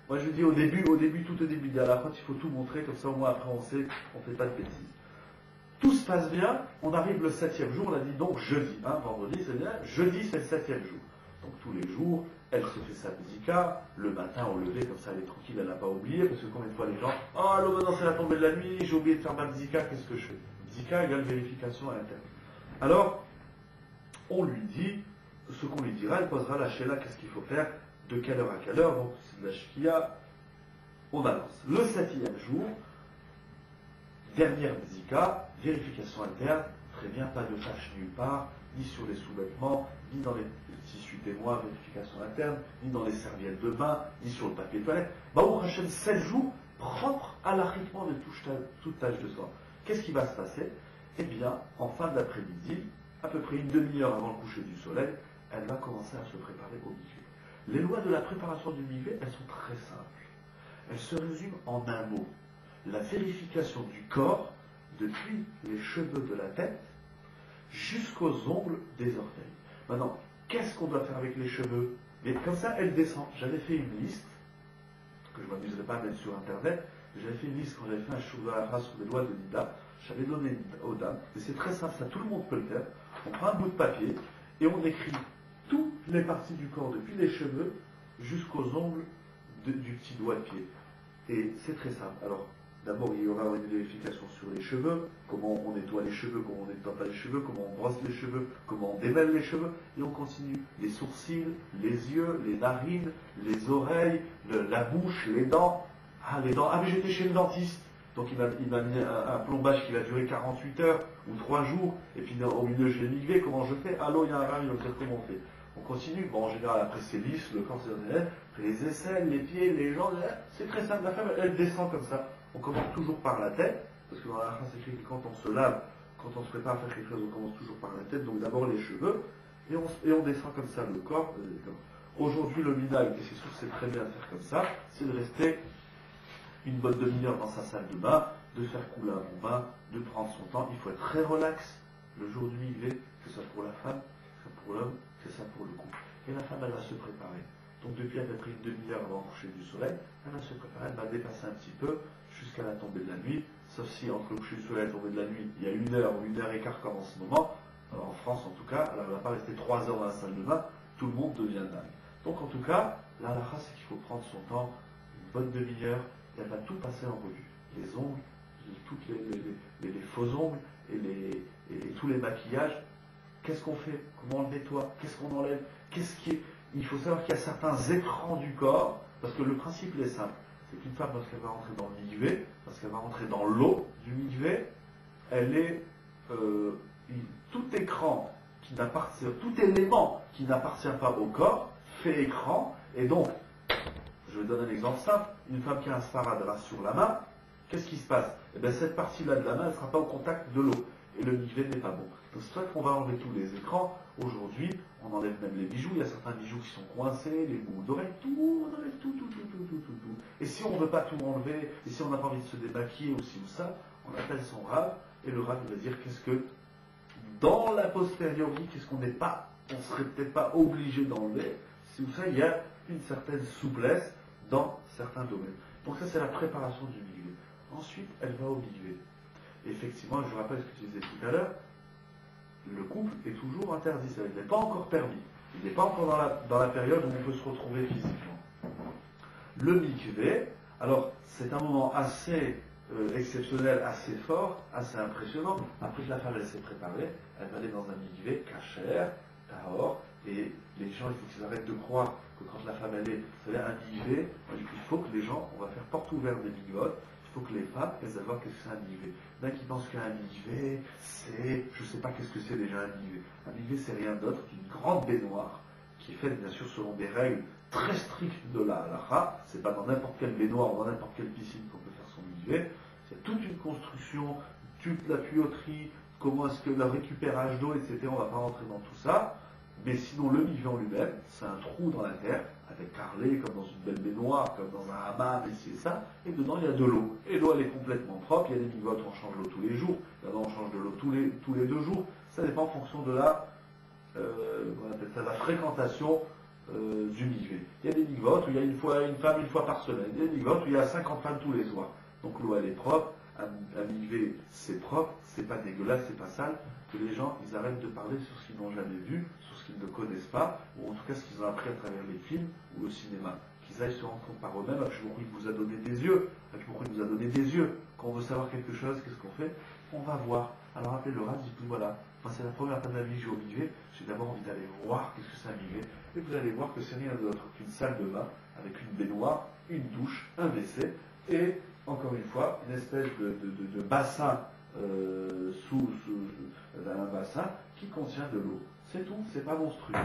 moi je dis tout au début, à la fin, il faut tout montrer, comme ça au moins après on sait, on ne fait pas de bêtises. Tout se passe bien, on arrive le 7e jour, on a dit donc jeudi, vendredi c'est bien, jeudi c'est le 7e jour. Donc tous les jours, elle se fait sa bzika, le matin au lever, comme ça elle est tranquille, elle n'a pas oublié, parce que combien de fois les gens, oh là maintenant c'est la tombée de la nuit, j'ai oublié de faire ma bzika, qu'est-ce que je fais? Bzika égale vérification à l'interne. Alors, on lui dit, ce qu'on lui dira, elle posera la shela, qu'est-ce qu'il faut faire, de quelle heure à quelle heure, donc c'est de la shkia, on avance. Le 7e jour, dernière bzika, vérification interne, très bien, pas de tache nulle part, ni sur les sous-vêtements, ni dans les tissus témoins, vérification interne, ni dans les serviettes de bain, ni sur le papier toilette. Baruch Hashem, 7 jours, propre à l'arrêtement de toute tache de sang. Qu'est-ce qui va se passer? Eh bien, en fin d'après-midi, à peu près une demi-heure avant le coucher du soleil, elle va commencer à se préparer au mikvé. Les lois de la préparation du mikvé, elles sont très simples. Elles se résument en un mot. La vérification du corps, depuis les cheveux de la tête jusqu'aux ongles des orteils. Maintenant, qu'est-ce qu'on doit faire avec les cheveux? Mais comme ça, elle descend. J'avais fait une liste, que je ne m'amuserai pas à mettre sur Internet, j'avais fait une liste quand j'avais fait un chou à la face sur les lois de Nida, j'avais donné aux dames, et c'est très simple, ça tout le monde peut le faire. On prend un bout de papier et on écrit toutes les parties du corps, depuis les cheveux jusqu'aux ongles du petit doigt de pied. Et c'est très simple. Alors, d'abord, il y aura une vérification sur les cheveux, comment on nettoie les cheveux, comment on nettoie pas les cheveux, comment on brosse les cheveux, comment on démêle les cheveux, et on continue. Les sourcils, les yeux, les narines, les oreilles, la bouche, les dents. Ah, les dents. Ah, mais j'étais chez le dentiste. Donc il m'a mis un plombage qui va durer 48 heures ou 3 jours, et puis au milieu je l'ai migré, comment je fais? Allô, il y a un rame, il va me dire comment on fait. On continue, bon en général après c'est lisse, le corps c'est après les aisselles, les pieds, les jambes, c'est très simple, la femme elle descend comme ça. On commence toujours par la tête, parce que dans la phrase c'est écrit que quand on se lave, quand on se prépare à faire quelque chose, on commence toujours par la tête, donc d'abord les cheveux, et on descend comme ça le corps. Aujourd'hui le minag, et c'est sûr que c'est très bien de faire comme ça, c'est de rester une bonne demi-heure dans sa salle de bain, de faire couler un bon bain, de prendre son temps. Il faut être très relax le jour du mikvé, que ce soit pour la femme, que ce soit pour l'homme, que ce soit pour le couple. Et la femme, elle va se préparer. Donc depuis à peu près une demi-heure avant le coucher du soleil, elle va se préparer, elle va dépasser un petit peu jusqu'à la tombée de la nuit, sauf si entre le coucher du soleil et la tombée de la nuit, il y a 1 heure ou 1 heure et quart comme en ce moment, alors en France en tout cas, alors elle ne va pas rester 3 heures dans la salle de bain, tout le monde devient dingue. Donc en tout cas, la halakha, c'est qu'il faut prendre son temps, une bonne demi-heure, et elle va tout passer en revue. Les ongles, toutes les faux ongles et tous les maquillages. Qu'est-ce qu'on fait? Comment on le nettoie? Qu'est-ce qu'on enlève? Il faut savoir qu'il y a certains écrans du corps, parce que le principe est simple. C'est qu'une femme, lorsqu'elle va rentrer dans le mikvé, lorsqu'elle va rentrer dans l'eau du mikvé, elle est tout écran tout élément qui n'appartient pas au corps fait écran, et donc je vais donner un exemple simple. Une femme qui a un sparadrap sur la main, qu'est-ce qui se passe? Eh bien, cette partie-là de la main, elle ne sera pas au contact de l'eau. Et le mikvé n'est pas bon. Donc c'est pour ça qu'on va enlever tous les écrans. Aujourd'hui, on enlève même les bijoux. Il y a certains bijoux qui sont coincés, les boucles d'oreilles, tout, on enlève tout. Et si on ne veut pas tout enlever, et si on n'a pas envie de se démaquiller ou ci ou ça, on appelle son rave, et le rave va dire qu'est-ce que, dans la posteriori, qu'est-ce qu'on n'est pas, on serait peut-être pas obligé d'enlever. Si vous savez, il y a une certaine souplesse dans certains domaines. Donc ça, c'est la préparation du mikvé. Ensuite, elle va au mikvé. Effectivement, je vous rappelle ce que tu disais tout à l'heure, le couple est toujours interdit, ça n'est pas encore permis. Il n'est pas encore dans la période où on peut se retrouver physiquement. Le mikvé, alors c'est un moment assez exceptionnel, assez fort, assez impressionnant. Après que la femme elle s'est préparée, elle va aller dans un mikvé kasher, tahor, et les gens, il faut qu'ils arrêtent de croire que quand la femme elle est, c'est-à-dire un mikvé, il faut que les gens, on va faire porte ouverte des mikvot, il faut que les femmes elles aient voir qu'est-ce que c'est un mikvé. Il y en a qui pensent qu'un mikvé, c'est, je ne sais pas qu'est-ce que c'est déjà un mikvé. Un mikvé, c'est rien d'autre qu'une grande baignoire qui est faite bien sûr selon des règles très strictes de la halakha. C'est pas dans n'importe quelle baignoire ou dans n'importe quelle piscine qu'on peut faire son mikvé. C'est toute une construction, toute la tuyauterie, comment est-ce que le récupérage d'eau, etc. On ne va pas rentrer dans tout ça. Mais sinon, le mikvé en lui-même, c'est un trou dans la terre, avec carrelé, comme dans une belle baignoire, comme dans un hammam, ici et ça, et dedans il y a de l'eau. Et l'eau elle est complètement propre, il y a des mikvot où on change l'eau tous les jours, là-dedans on change de l'eau tous les 2 jours. Ça dépend en fonction de on appelle ça, la fréquentation du mikvé. Il y a des mikvot où il y a une femme une fois par semaine, il y a des mikvot où il y a 50 femmes tous les soirs. Donc l'eau elle est propre, un mikvé c'est propre, c'est pas dégueulasse, c'est pas sale, que les gens ils arrêtent de parler sur ce qu'ils n'ont jamais vu, sur ce qu'ils ne connaissent pas, ou en tout cas ce qu'ils ont appris à travers les films ou le cinéma. Qu'ils aillent se rendre compte par eux-mêmes. Akshmouri vous a donné des yeux. Akshmouri nous a donné des yeux. Quand on veut savoir quelque chose, qu'est-ce qu'on fait? On va voir. Alors appelez le Rav, dites-lui voilà, moi c'est la première fois de ma vie que j'ai au mikvé, j'ai d'abord envie d'aller voir qu'est-ce que c'est un mikvé. Et vous allez voir que c'est rien d'autre qu'une salle de bain avec une baignoire, une douche, un WC et encore une fois une espèce de bassin un bassin qui contient de l'eau. C'est tout, c'est pas monstrueux.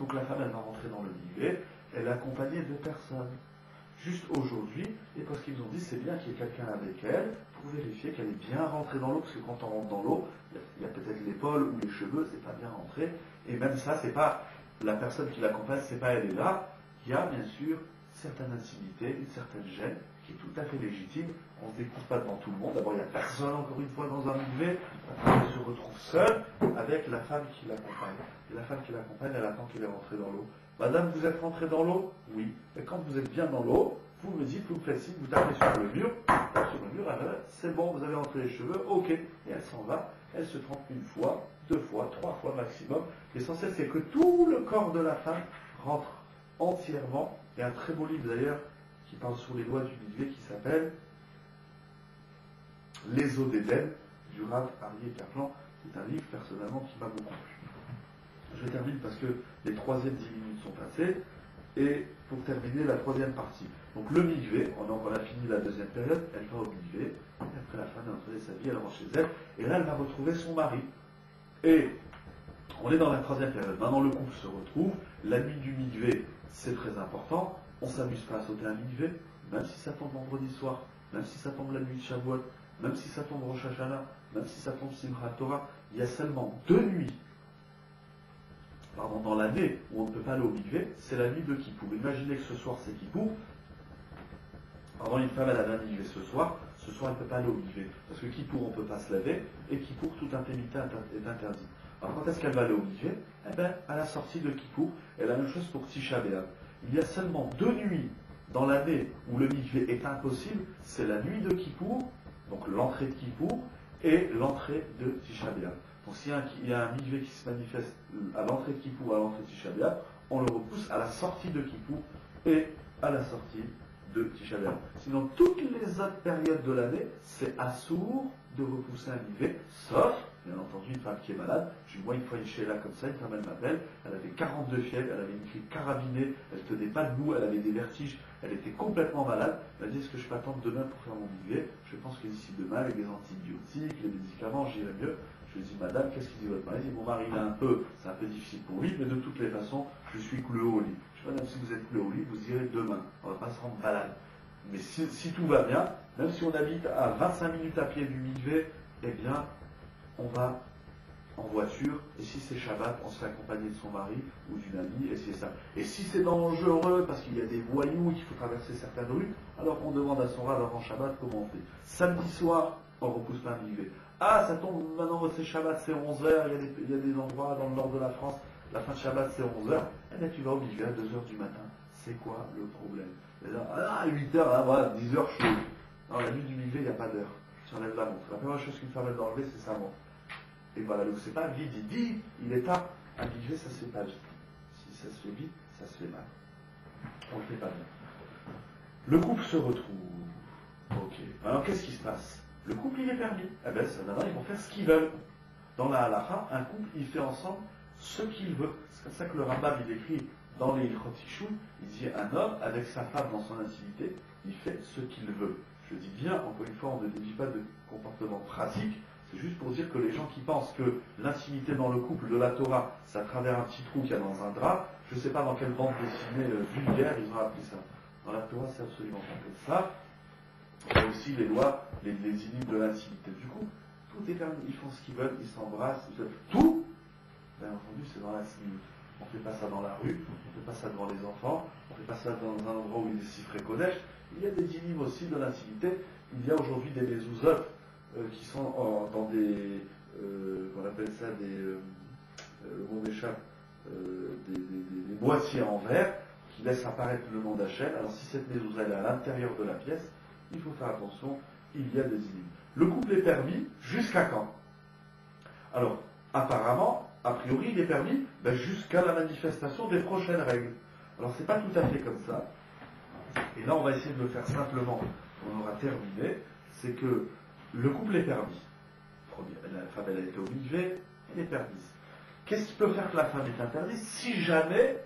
Donc la femme elle va rentrer dans le mikvé, elle est accompagnée de personnes. Juste aujourd'hui, et parce qu'ils ont dit c'est bien qu'il y ait quelqu'un avec elle pour vérifier qu'elle est bien rentrée dans l'eau, parce que quand on rentre dans l'eau, il y a peut-être l'épaule ou les cheveux, c'est pas bien rentré, et même ça, c'est pas la personne qui l'accompagne, c'est pas elle est là, il y a bien sûr certaine intimité, une certaine gêne, qui est tout à fait légitime, on ne se découvre pas devant tout le monde, d'abord il n'y a personne encore une fois dans un mikvé, elle se retrouve seule avec la femme qui l'accompagne, et la femme qui l'accompagne, elle attend qu'elle est rentrée dans l'eau. Madame, vous êtes rentrée dans l'eau? Oui. Et quand vous êtes bien dans l'eau, vous me dites, vous me faites signe, vous tapez sur le mur, c'est bon, vous avez rentré les cheveux, ok. Et elle s'en va, elle se trempe 1 fois, 2 fois, 3 fois maximum. L'essentiel, c'est que tout le corps de la femme rentre entièrement. Il y a un très beau livre d'ailleurs qui parle sur les lois du mikvé qui s'appelle Les eaux d'Éden du Rav Aryeh Kaplan. C'est un livre personnellement qui m'a beaucoup plu. Je termine parce que les 3e 10 minutes sont passées. Et pour terminer la 3e partie. Donc le mikvé, on a fini la 2e période, elle va au mikvé, et après la femme est entrée de sa vie, elle rentre chez elle, et là elle va retrouver son mari. Et on est dans la 3e période. Maintenant le couple se retrouve, la nuit du mikvé, c'est très important, on ne s'amuse pas à sauter un mikvé, même si ça tombe vendredi soir, même si ça tombe la nuit de Shavuot, même si ça tombe Rosh Hashanah, même si ça tombe Simchat Torah, il y a seulement 2 nuits dans l'année où on ne peut pas aller au mikvé, c'est la nuit de Kippour. Imaginez que ce soir c'est Kippour. Avant une femme elle avait un mikvé ce soir elle ne peut pas aller au mikvé. Parce que Kippour on ne peut pas se laver, et Kippour toute intimité est interdite. Alors quand est-ce qu'elle va aller au mikvé? Eh bien, à la sortie de Kippour, et la même chose pour Tisha B'Av. Il y a seulement 2 nuits dans l'année où le mikvé est impossible, c'est la nuit de Kippour, donc l'entrée de Kippour, et l'entrée de Tisha B'Av. Donc s'il y a un mikvé qui se manifeste à l'entrée de Kippour ou à l'entrée de Tisha B'Av, on le repousse à la sortie de Kippour et à la sortie de Tisha B'Av. Sinon, toutes les autres périodes de l'année, c'est assourd de repousser un mikvé, sauf, bien entendu, une femme qui est malade. Je vois une fois une Sheila comme ça, une femme elle m'appelle, elle avait 42 fièvres, elle avait une crise carabinée, elle ne tenait pas debout, elle avait des vertiges, elle était complètement malade. Elle m'a dit, est-ce que je peux attendre demain pour faire mon mikvé? Je pense que d'ici demain, avec les antibiotiques, les médicaments, j'irai mieux. Je lui dis, madame, qu'est-ce qu'il dit votre mari? Il dit, mon mari, c'est un peu difficile pour lui, mais de toutes les façons, je suis cloué au lit. Je dis, madame, si vous êtes cloué au lit, vous irez demain. On ne va pas se rendre malade. Mais si tout va bien, même si on habite à 25 minutes à pied du mikvé, eh bien, on va en voiture, et si c'est Shabbat, on se fait accompagner de son mari ou d'une amie, et c'est ça. Et si c'est dangereux, parce qu'il y a des voyous, qu'il faut traverser certaines rues, alors on demande à son Rav avant Shabbat comment on fait. Samedi soir, on repousse pas un mikvé. Ah, ça tombe maintenant, c'est Shabbat, c'est 11h, il y a des endroits dans le nord de la France, la fin de Shabbat c'est 11h, et bien tu vas au mikvé à 2h du matin. C'est quoi le problème? À 8h, là, voilà, 10h, je suis. Non, la nuit du mikvé, il n'y a pas d'heure. Tu enlèves la montre. La première chose qu'une femme doit enlever, c'est sa montre. Et voilà, donc c'est pas vide, il est tard. Un mikvé, ça c'est pas vide. ça se fait vite, ça se fait mal. On ne le fait pas bien. Le couple se retrouve. Ok. Alors qu'est-ce qui se passe? Le couple il est permis. Eh bien, maintenant ils vont faire ce qu'ils veulent. Dans la halakha, un couple il fait ensemble ce qu'il veut. C'est comme ça que le Rambam il écrit dans les Chotichou, il dit un homme avec sa femme dans son intimité, il fait ce qu'il veut. Je dis bien, encore une fois, on ne dédie pas de comportement pratique. C'est juste pour dire que les gens qui pensent que l'intimité dans le couple de la Torah, c'est à travers un petit trou qu'il y a dans un drap, je ne sais pas dans quelle bande dessinée vulgaire ils ont appris ça. Dans la Torah, c'est absolument pas comme ça. Il y a aussi les lois, les limites de l'intimité. Du coup, tout est permis. Ils font ce qu'ils veulent, ils s'embrassent, tout. Bien entendu, c'est dans la cible. On ne fait pas ça dans la rue, on ne fait pas ça devant les enfants, on ne fait pas ça dans un endroit où il est siffré Kodesh. Il y a des dynimes aussi de l'intimité. Il y a aujourd'hui des mezuzot qui sont dans des, on appelle ça le mot m'échappe, des boîtiers en verre qui laissent apparaître le nom d'Hachem. Alors si cette mezuzah est à l'intérieur de la pièce, il faut faire attention, il y a des dynimes. Le couple est permis jusqu'à quand? Alors, apparemment, a priori, il est permis jusqu'à la manifestation des prochaines règles. Alors, c'est pas tout à fait comme ça. Et là, on va essayer de le faire simplement. On aura terminé. C'est que le couple est permis. La femme, elle a été obligée, elle est permise. Qu'est-ce qui peut faire que la femme est interdite? Si jamais,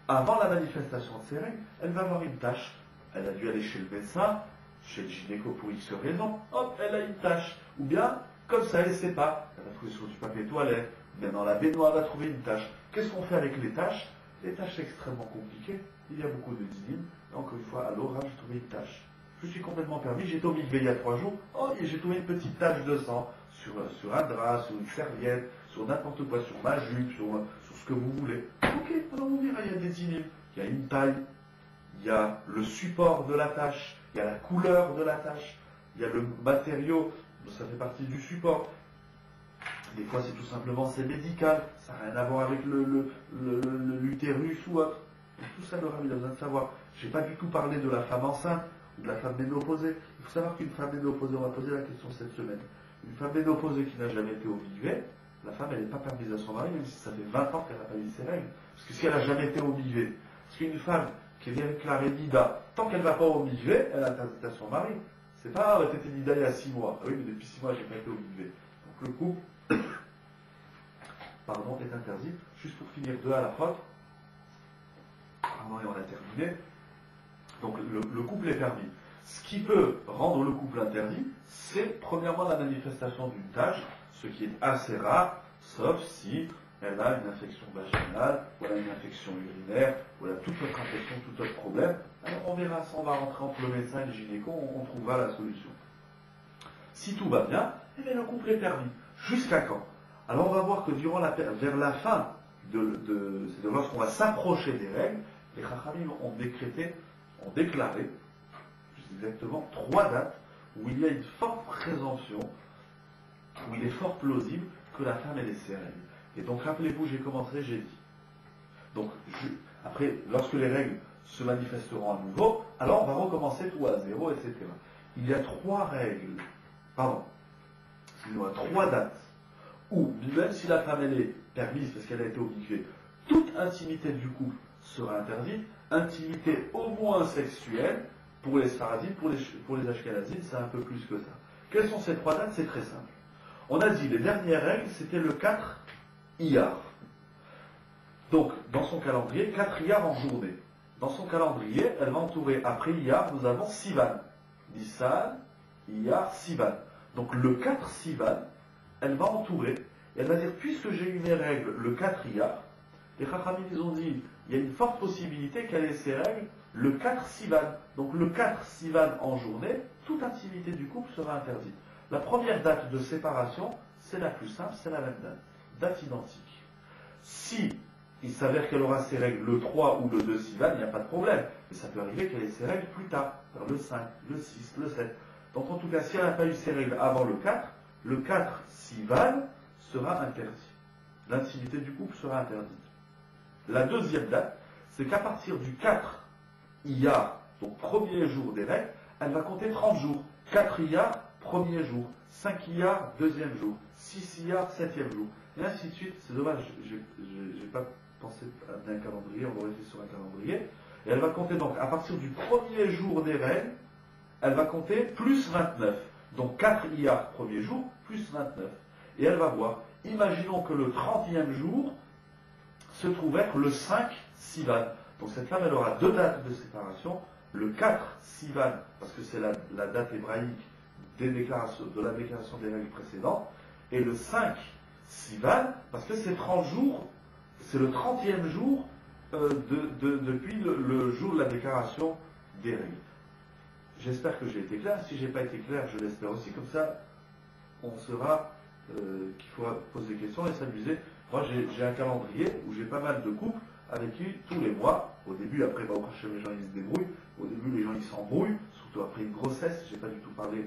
avant la manifestation de ces règles, elle va avoir une tâche. Elle a dû aller chez le médecin, chez le gynéco pour X raison. Hop, elle a une tâche. Ou bien, comme ça, elle ne sait pas. Elle va trouver sur du papier toilette. Bien dans la baignoire, elle va trouver une tâche. Qu'est-ce qu'on fait avec les tâches? Les tâches, c'est extrêmement compliqué. Il y a beaucoup de dynimes. Encore une fois, à l'oral, j'ai trouvé une tâche. Je suis complètement permis. J'ai été au mikvé il y a 3 jours. Oh, et j'ai trouvé une petite tache de sang sur un drap, sur une serviette, sur n'importe quoi, sur ma jupe, sur ce que vous voulez. Ok, alors on verra, il y a des dynimes. Il y a une taille, il y a le support de la tâche, il y a la couleur de la tâche, il y a le matériau, ça fait partie du support. Des fois, c'est tout simplement, c'est médical, ça n'a rien à voir avec l'utérus ou autre. Et tout ça, le Rav, il a besoin de savoir. Je n'ai pas du tout parlé de la femme enceinte ou de la femme ménopausée. Il faut savoir qu'une femme ménopausée, on va poser la question cette semaine. Une femme ménopausée qui n'a jamais été au mikvé, la femme, elle n'est pas permise à son mari, même si ça fait 20 ans qu'elle n'a pas eu ses règles. Parce que si elle n'a jamais été au mikvé, parce qu'une femme qui est déclarée nida, tant qu'elle ne va pas au mikvé, elle est interdite à son mari. C'est pas, t'étais nida il y a 6 mois. Ah oui, mais depuis 6 mois, j'ai pas été au mikvé. Donc le couple, pardon, est interdit. Juste pour finir deux à la faute. Et on a terminé. Donc le couple est permis. Ce qui peut rendre le couple interdit, c'est premièrement la manifestation d'une tâche, ce qui est assez rare, sauf si elle a une infection vaginale, ou elle a une infection urinaire, ou elle a toute autre infection, tout autre problème. Alors on verra ça, on va rentrer entre le médecin et le gynéco, on trouvera la solution. Si tout va bien, eh bien le couple est permis. Jusqu'à quand? Alors on va voir que vers la fin, c'est-à-dire lorsqu'on va s'approcher des règles, les Chachamim ont déclaré, exactement 3 dates où il y a une forte présomption, où il est fort plausible que la femme ait ses règles. Et donc rappelez-vous, j'ai commencé, j'ai dit. Donc après, lorsque les règles se manifesteront à nouveau, alors on va recommencer tout à zéro, etc. Il y a 3 dates où, même si la femme elle est permise parce qu'elle a été obligée, toute intimité du couple sera interdite, intimité au moins sexuelle, pour les Sfaradites, pour les Ashkénazites, c'est un peu plus que ça. Quelles sont ces 3 dates? C'est très simple. On a dit, les dernières règles, c'était le 4 Iyar. Donc, dans son calendrier, 4 Iyar en journée. Dans son calendrier, elle va entourer, après Iyar, nous avons Sivan. Nissan, Iyar, Sivan. Donc, le 4 Sivan, elle va entourer, et elle va dire, puisque j'ai eu mes règles le 4 Iyar, les Chachamim, ils ont dit, il y a une forte possibilité qu'elle ait ses règles le 4 Sivan. Donc le 4 Sivan en journée, toute intimité du couple sera interdite. La première date de séparation, c'est la plus simple, c'est la même date identique. Si il s'avère qu'elle aura ses règles le 3 ou le 2 Sivan, il n'y a pas de problème. Mais ça peut arriver qu'elle ait ses règles plus tard, vers le 5, le 6, le 7. Donc en tout cas, si elle n'a pas eu ses règles avant le 4 Sivan sera interdit. L'intimité du couple sera interdite. La deuxième date, c'est qu'à partir du 4 Iyar, donc premier jour des règles, elle va compter 30 jours. 4 Iyar, premier jour. 5 Iyar, deuxième jour. 6 Iyar, septième jour. Et ainsi de suite. C'est dommage, j'ai pas pensez à un calendrier, on l'aurait fait sur un calendrier. Et elle va compter donc, à partir du premier jour des règles, elle va compter plus 29. Donc 4 iyar premier jour, plus 29. Et elle va voir, imaginons que le 30e jour se trouve être le 5 Sivan. Donc cette femme, elle aura deux dates de séparation. Le 4 Sivan, parce que c'est la date hébraïque de la déclaration des règles précédentes. Et le 5 Sivan, parce que c'est 30 jours, c'est le 30e jour depuis le jour de la déclaration des règles. J'espère que j'ai été clair. Si je n'ai pas été clair, je l'espère aussi. Comme ça, on saura qu'il faut poser des questions et s'amuser. Moi, j'ai un calendrier où j'ai pas mal de couples avec qui, tous les mois, au début, après, au prochain, les gens ils se débrouillent. Au début, les gens ils s'embrouillent, surtout après une grossesse. Je n'ai pas du tout parlé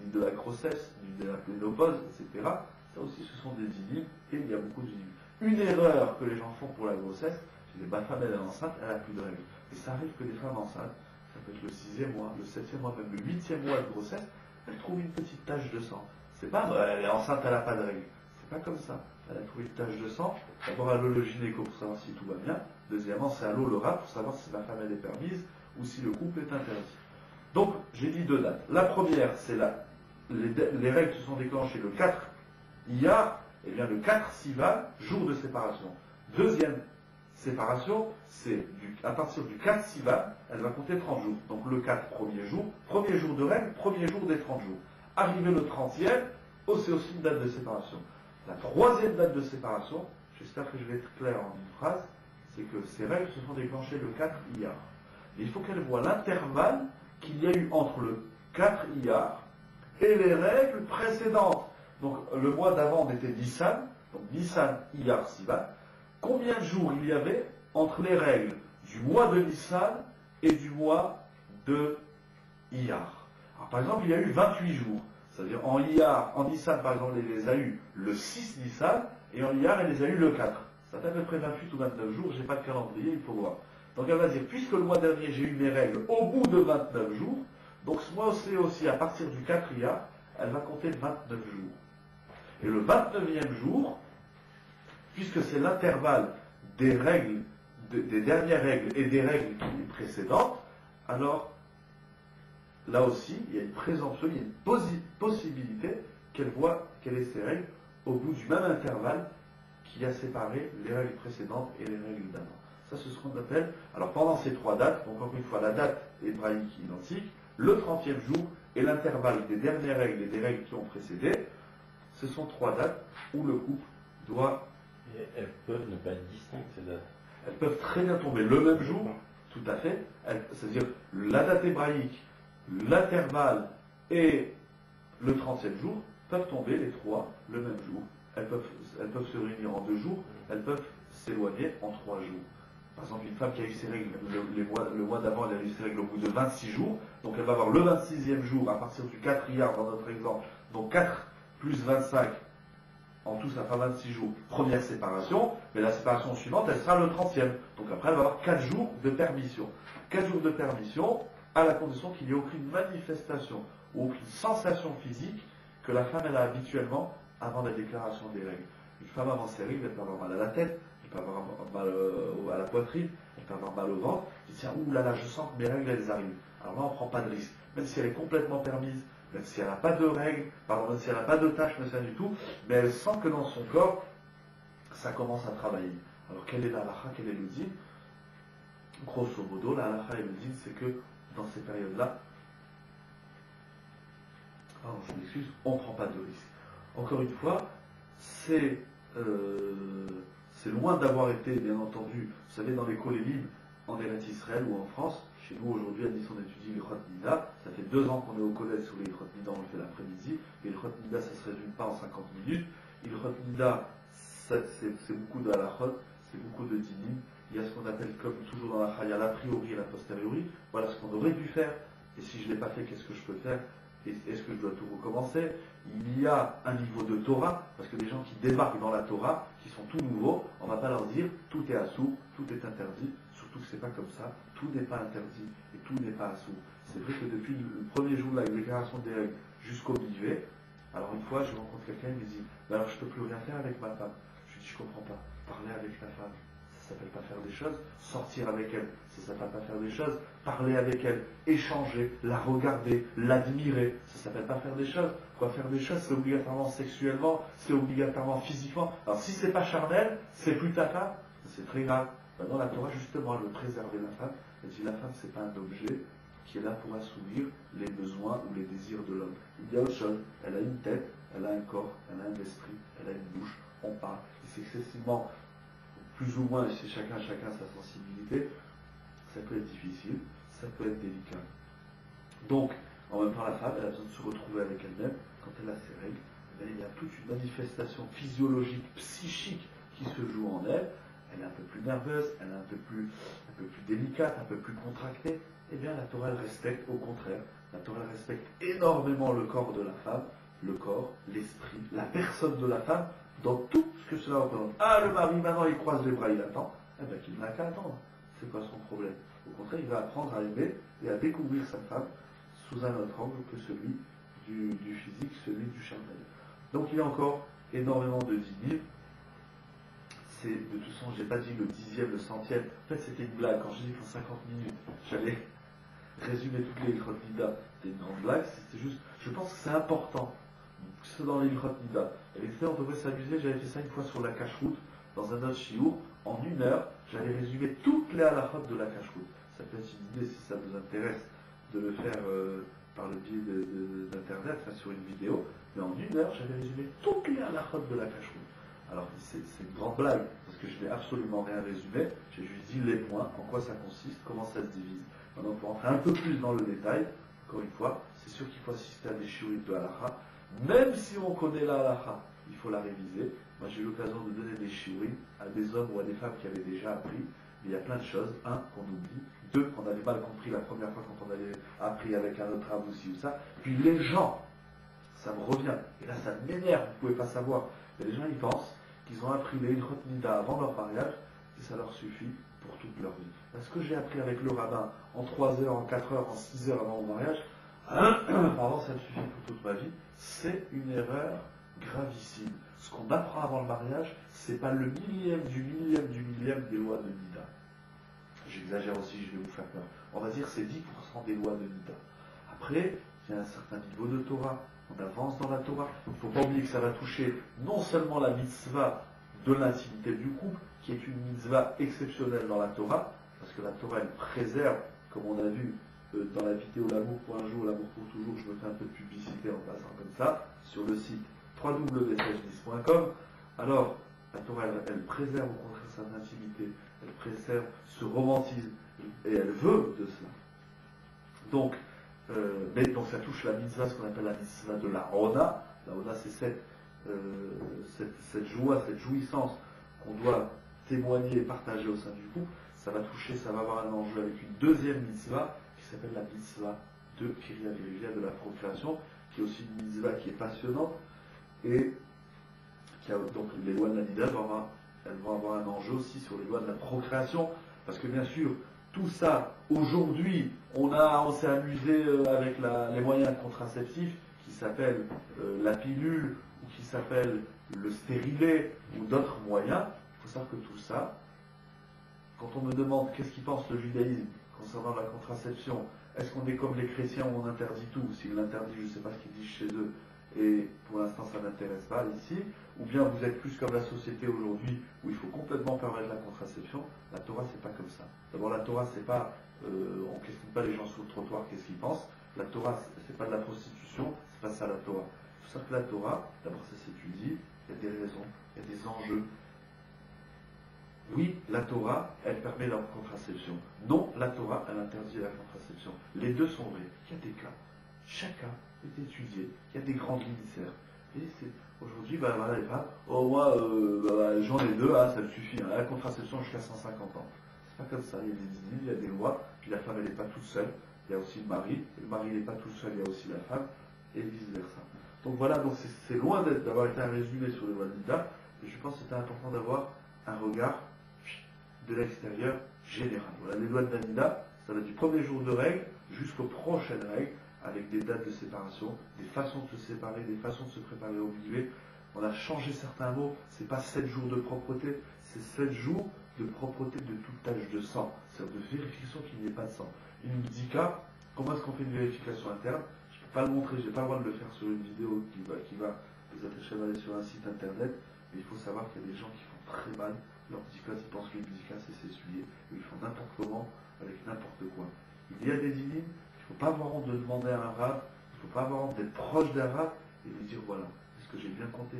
ni de la grossesse, ni de la ménopause, etc. Ça aussi, ce sont des dynimes et il y a beaucoup de dynimes. Une erreur que les gens font pour la grossesse, c'est que ma femme, elle est enceinte, elle n'a plus de règles. Et ça arrive que les femmes enceintes, ça peut être le 6e mois, le 7e mois, même le 8e mois de grossesse, elles trouvent une petite tache de sang. C'est pas, elle est enceinte, elle n'a pas de règles. C'est pas comme ça. Elle a trouvé une tache de sang. D'abord, allô le gynéco pour savoir si tout va bien. Deuxièmement, c'est allô le rat pour savoir si la femme elle est permise ou si le couple est interdit. Donc, j'ai dit deux dates. La première, c'est les règles se sont déclenchées le 4 Iyar, et bien le 4 Sivan, jour de séparation. Deuxième séparation, c'est à partir du 4 Sivan, elle va compter 30 jours. Donc le 4, premier jour de règle, premier jour des 30 jours. Arrivé le 30e, c'est aussi une date de séparation. La troisième date de séparation, j'espère que je vais être clair en une phrase, c'est que ces règles se sont déclenchées le 4 Iyar. Et il faut qu'elle voit l'intervalle qu'il y a eu entre le 4 Iyar et les règles précédentes. Donc le mois d'avant on était Nissan, donc Nissan, Iyar, Sivan. Combien de jours il y avait entre les règles du mois de Nissan et du mois de Iyar? Alors, par exemple, il y a eu 28 jours. C'est-à-dire en Iyar, en Nissan par exemple, elle les a eu le 6 Nissan, et en Iyar, elle les a eu le 4. Ça fait à peu près 28 ou 29 jours, je n'ai pas de calendrier, il faut voir. Donc elle va dire, puisque le mois dernier j'ai eu mes règles au bout de 29 jours, donc ce mois-ci aussi, à partir du 4 Iyar, elle va compter 29 jours. Et le 29e jour, puisque c'est l'intervalle des règles, des dernières règles et des règles précédentes, alors là aussi, il y a une présomption, il y a une possibilité qu'elle voit quelles sont ces règles au bout du même intervalle qui a séparé les règles précédentes et les règles d'avant. Ça, c'est ce qu'on appelle, alors pendant ces trois dates, donc encore une fois, la date hébraïque identique, le 30e jour et l'intervalle des dernières règles et des règles qui ont précédé, ce sont trois dates où le couple doit... Et elles peuvent ne pas être distinctes, ces dates. Elles peuvent très bien tomber le même jour, tout à fait, c'est-à-dire la date hébraïque, l'intervalle et le 30e jour peuvent tomber les trois le même jour. Elles peuvent se réunir en 2 jours, elles peuvent s'éloigner en 3 jours. Par exemple, une femme qui a eu ses règles, le mois d'avant, elle a eu ses règles au bout de 26 jours, donc elle va avoir le 26e jour à partir du 4 Iyar dans notre exemple, donc 4 plus 25, en tout ça fera 26 jours, première séparation, mais la séparation suivante, elle sera le 30e. Donc après, elle va avoir 4 jours de permission. 4 jours de permission, à la condition qu'il n'y ait aucune manifestation ou aucune sensation physique que la femme elle a habituellement avant la déclaration des règles. Une femme avant ses règles, elle peut avoir mal à la tête, elle peut avoir mal à la poitrine, elle peut avoir mal au ventre, elle dit tiens, oulala, je sens que mes règles elles arrivent. Alors là on ne prend pas de risque, même si elle est complètement permise, même si elle n'a pas de règles, pardon, même si elle n'a pas de tâches, même si rien du tout, mais elle sent que dans son corps, ça commence à travailler. Alors quelle est la halakha, quel est le din? Grosso modo, la halakha et le din, c'est que dans ces périodes-là, je m'excuse, on ne prend pas de risque. Encore une fois, c'est loin d'avoir été, bien entendu, vous savez, dans les kolélim en Eretz Israël ou en France. Chez nous, aujourd'hui, à Nice, on étudie l'Ilchot Nida. Ça fait 2 ans qu'on est au collège sur l'Ilchot Nida, on le fait l'après-midi. L'Ilchot Nida, ça ne se résume pas en 50 minutes. L'Ilchot Nida, c'est beaucoup de halachot, c'est beaucoup de dinim. Il y a ce qu'on appelle, comme toujours dans la chaya, l'a priori et l'a posteriori. Voilà ce qu'on aurait dû faire. Et si je ne l'ai pas fait, qu'est-ce que je peux faire? Est-ce que je dois tout recommencer? Il y a un niveau de Torah, parce que des gens qui débarquent dans la Torah, qui sont tout nouveaux, on ne va pas leur dire tout est assourd, tout est interdit, surtout que ce n'est pas comme ça, tout n'est pas interdit et tout n'est pas assourd. C'est vrai que depuis le premier jour de la déclaration des règles jusqu'au milieu, alors une fois je rencontre quelqu'un, il me dit alors je ne peux plus rien faire avec ma femme. Je lui dis je ne comprends pas, parler avec ta femme, ça ça s'appelle pas faire des choses. Sortir avec elle, ça s'appelle pas faire des choses. Parler avec elle, échanger, la regarder, l'admirer, ça s'appelle pas faire des choses. Quoi, faire des choses, c'est obligatoirement sexuellement, c'est obligatoirement physiquement. Alors si c'est pas charnel, c'est plus tata, c'est très grave. Dans la Torah, justement, elle veut préserver la femme. Elle dit la femme, c'est pas un objet qui est là pour assouvir les besoins ou les désirs de l'homme. Il y a autre chose. Elle a une tête, elle a un corps, elle a un esprit, elle a une bouche, on parle. Et c'est excessivement, plus ou moins, chez chacun sa sensibilité, ça peut être difficile, ça peut être délicat. Donc, en même temps, la femme, elle a besoin de se retrouver avec elle-même. Quand elle a ses règles, il y a toute une manifestation physiologique, psychique qui se joue en elle. Elle est un peu plus nerveuse, elle est un peu plus délicate, un peu plus contractée. Eh bien, la Torah, elle respecte, au contraire, la Torah, elle respecte énormément le corps de la femme, le corps, l'esprit, la personne de la femme, dans tout ce que cela représente. Ah, le mari, maintenant, il croise les bras, il attend. Eh bien, qu'il n'a qu'à attendre. C'est quoi son problème? Au contraire, il va apprendre à aimer et à découvrir sa femme sous un autre angle que celui du physique, celui du charnel. Donc, il y a encore énormément de dîmes. C'est, de toute façon, je n'ai pas dit le 10e, le 100e. En fait, c'était une blague. Quand je dis qu'en 50 minutes, j'allais résumer toutes les Ilchot Nida, c'était une grande blague. C'était juste, je pense que c'est important. C'est dans les Ilchot Nida. Et on devrait s'amuser. J'avais fait ça une fois sur la cache-route, dans un autre shiur. En 1 heure, j'allais résumer toutes les halachot de la cache-route. Ça peut être une idée, si ça vous intéresse, de le faire par le biais d'Internet, enfin, sur une vidéo. Mais en 1 heure, j'avais résumé toutes les halachot de la cache-route. Alors, c'est une grande blague, parce que je n'ai absolument rien résumé. J'ai juste dit les points, en quoi ça consiste, comment ça se divise. Maintenant, pour entrer un peu plus dans le détail, encore une fois, c'est sûr qu'il faut assister à des shiurim de halakha. Même si on connaît la halakha, il faut la réviser. Moi, j'ai eu l'occasion de donner des shiurim à des hommes ou à des femmes qui avaient déjà appris. Mais il y a plein de choses. 1, qu'on oublie. 2, qu'on avait mal compris la première fois quand on avait appris avec un autre arabe ou ça. Puis les gens, ça me revient. Et là, ça m'énerve, vous ne pouvez pas savoir. Mais les gens, ils pensent qu'ils ont appris les Ilchot Nida avant leur mariage, et ça leur suffit pour toute leur vie. Parce que j'ai appris avec le rabbin en 3 heures, en 4 heures, en 6 heures avant mon mariage, pardon, ça me suffit pour toute ma vie, c'est une erreur gravissime. Ce qu'on apprend avant le mariage, c'est pas le millième du millième du millième des lois de Nida. J'exagère aussi, je vais vous faire peur. On va dire c'est 10% des lois de Nida. Après, il y a un certain niveau de Torah. On avance dans la Torah. Il ne faut pas oublier que ça va toucher non seulement la mitzvah de l'intimité du couple, qui est une mitzvah exceptionnelle dans la Torah, parce que la Torah, elle préserve, comme on a vu dans la vidéo L'amour pour un jour, l'amour pour toujours, je me fais un peu de publicité en passant comme ça, sur le site www.shdis.com. Alors, la Torah, elle préserve au contraire sa intimité, elle préserve ce romantisme, et elle veut de cela. Donc, mais donc ça touche la mitzvah, ce qu'on appelle la mitzvah de la Ona. La Ona, c'est cette joie, cette jouissance qu'on doit témoigner et partager au sein du couple. Ça va toucher, ça va avoir un enjeu avec une deuxième mitzvah qui s'appelle la mitzvah de Kiryat Virivia, de la procréation, qui est aussi une mitzvah qui est passionnante et qui a donc les lois de la Nida, elles vont avoir un enjeu aussi sur les lois de la procréation, parce que bien sûr, tout ça, aujourd'hui, on s'est amusé avec les moyens contraceptifs qui s'appellent la pilule ou qui s'appellent le stérilet ou d'autres moyens. Il faut savoir que tout ça, quand on me demande qu'est-ce qu'il pense le judaïsme concernant la contraception, est-ce qu'on est comme les chrétiens où on interdit tout? S'ils l'interdisent, je ne sais pas ce qu'ils disent chez eux, et pour l'instant ça ne m'intéresse pas ici, ou bien vous êtes plus comme la société aujourd'hui où il faut complètement permettre la contraception. La Torah, c'est pas comme ça. D'abord, la Torah, c'est pas, on ne questionne pas les gens sur le trottoir, qu'est-ce qu'ils pensent. La Torah, c'est pas de la prostitution, c'est pas ça la Torah. Il faut savoir que la Torah, d'abord ça s'étudie, il y a des raisons, il y a des enjeux. Oui, la Torah, elle permet la contraception. Non, la Torah, elle interdit la contraception. Les deux sont vrais. Il y a des cas. Chacun est étudié. Il y a des grandes lignes, certes. Et c'est aujourd'hui, voilà, moi, j'en ai 2, ça me suffit. La contraception jusqu'à 150 ans. C'est pas comme ça. Il y a des dînes, il y a des lois. Puis la femme, elle n'est pas toute seule. Il y a aussi le mari. Et le mari n'est pas tout seul, il y a aussi la femme. Et vice-versa. Donc voilà, donc c'est loin d'avoir été un résumé sur les lois de Nida. Mais je pense que c'était important d'avoir un regard de l'extérieur général. Voilà, les lois de la Nida, ça va du premier jour de règle jusqu'aux prochaines règles, avec des dates de séparation, des façons de se séparer, des façons de se préparer au milieu. On a changé certains mots, c'est pas 7 jours de propreté, c'est 7 jours de propreté de toute tache de sang, c'est-à-dire de vérification qu'il n'y ait pas de sang. Une bdika, comment est-ce qu'on fait une vérification interne? Je ne peux pas le montrer, je n'ai pas le droit de le faire sur une vidéo qui va vous attacher à aller sur un site internet, mais il faut savoir qu'il y a des gens qui font très mal leur bdika, ils pensent que le bdika c'est s'essuyer, ils font n'importe comment, avec n'importe quoi. Il y a des dynimes, il ne faut pas avoir honte de demander à un rab, il ne faut pas avoir honte d'être proche d'un rab et lui dire voilà, est-ce que j'ai bien compté?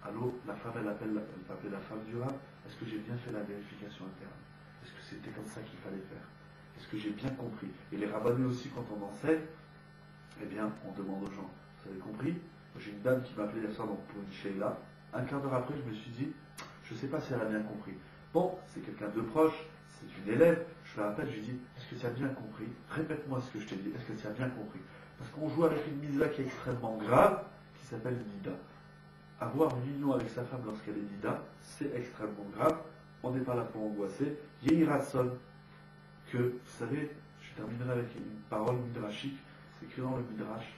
Allô, la femme elle va appeler la femme du rab, est-ce que j'ai bien fait la vérification interne? Est-ce que c'était comme ça qu'il fallait faire? Est-ce que j'ai bien compris? Et les rabbinés aussi, quand on enseigne, eh bien, on demande aux gens, vous avez compris? J'ai une dame qui m'a appelé hier soir donc pour une sheila. Un quart d'heure après, je me suis dit, je ne sais pas si elle a bien compris. Bon, c'est quelqu'un de proche, c'est une élève, je fais un appel, je lui dis, est-ce que tu as bien compris? Répète-moi ce que je t'ai dit, est-ce que tu as bien compris? Parce qu'on joue avec une mitzvah qui est extrêmement grave, qui s'appelle Nida. Avoir une union avec sa femme lorsqu'elle est Nida, c'est extrêmement grave. On n'est pas là pour angoisser. Yehiratson, que, vous savez, je terminerai avec une parole midrashique, c'est écrit dans le midrash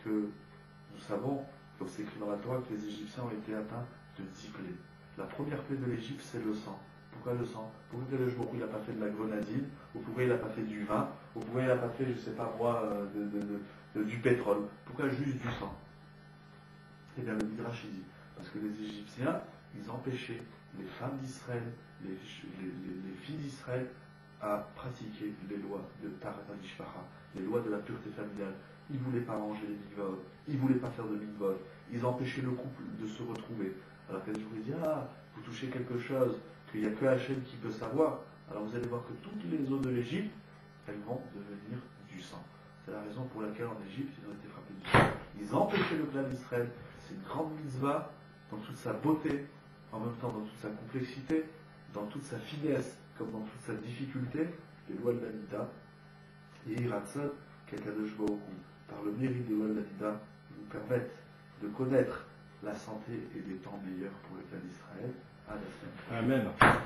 que nous savons, comme c'est écrit dans la Torah, que les Égyptiens ont été atteints de 10 plaies. La première plaie de l'Égypte, c'est le sang. Pourquoi le sang? Pourquoi le jour où il n'a pas fait de la grenadine, ou pourquoi il n'a pas fait du vin, ou pourquoi il n'a pas fait, je ne sais pas moi, du pétrole? Pourquoi juste du sang? Eh bien, le Midrash dit, parce que les Égyptiens, ils empêchaient les femmes d'Israël, les filles d'Israël, à pratiquer les lois de Tarat al-Ishpacha, les lois de la pureté familiale. Ils ne voulaient pas manger les mikvot, ils ne voulaient pas faire de mikvot, ils empêchaient le couple de se retrouver. Alors qu'elle vous dit, ah, vous touchez quelque chose qu'il n'y a que Hachem qui peut savoir, alors vous allez voir que toutes les eaux de l'Égypte, elles vont devenir du sang. C'est la raison pour laquelle en Égypte, ils ont été frappés du sang. Ils empêchaient le clan d'Israël. C'est une grande mitzvah dans toute sa beauté, en même temps dans toute sa complexité, dans toute sa finesse, comme dans toute sa difficulté, les lois de l'Anita, et Iratson, Kakadosh Baruch Hu, par le mérite des lois de l'Anita, nous permettent de connaître la santé et des temps meilleurs pour le clan d'Israël. À la semaine prochaine. Amen.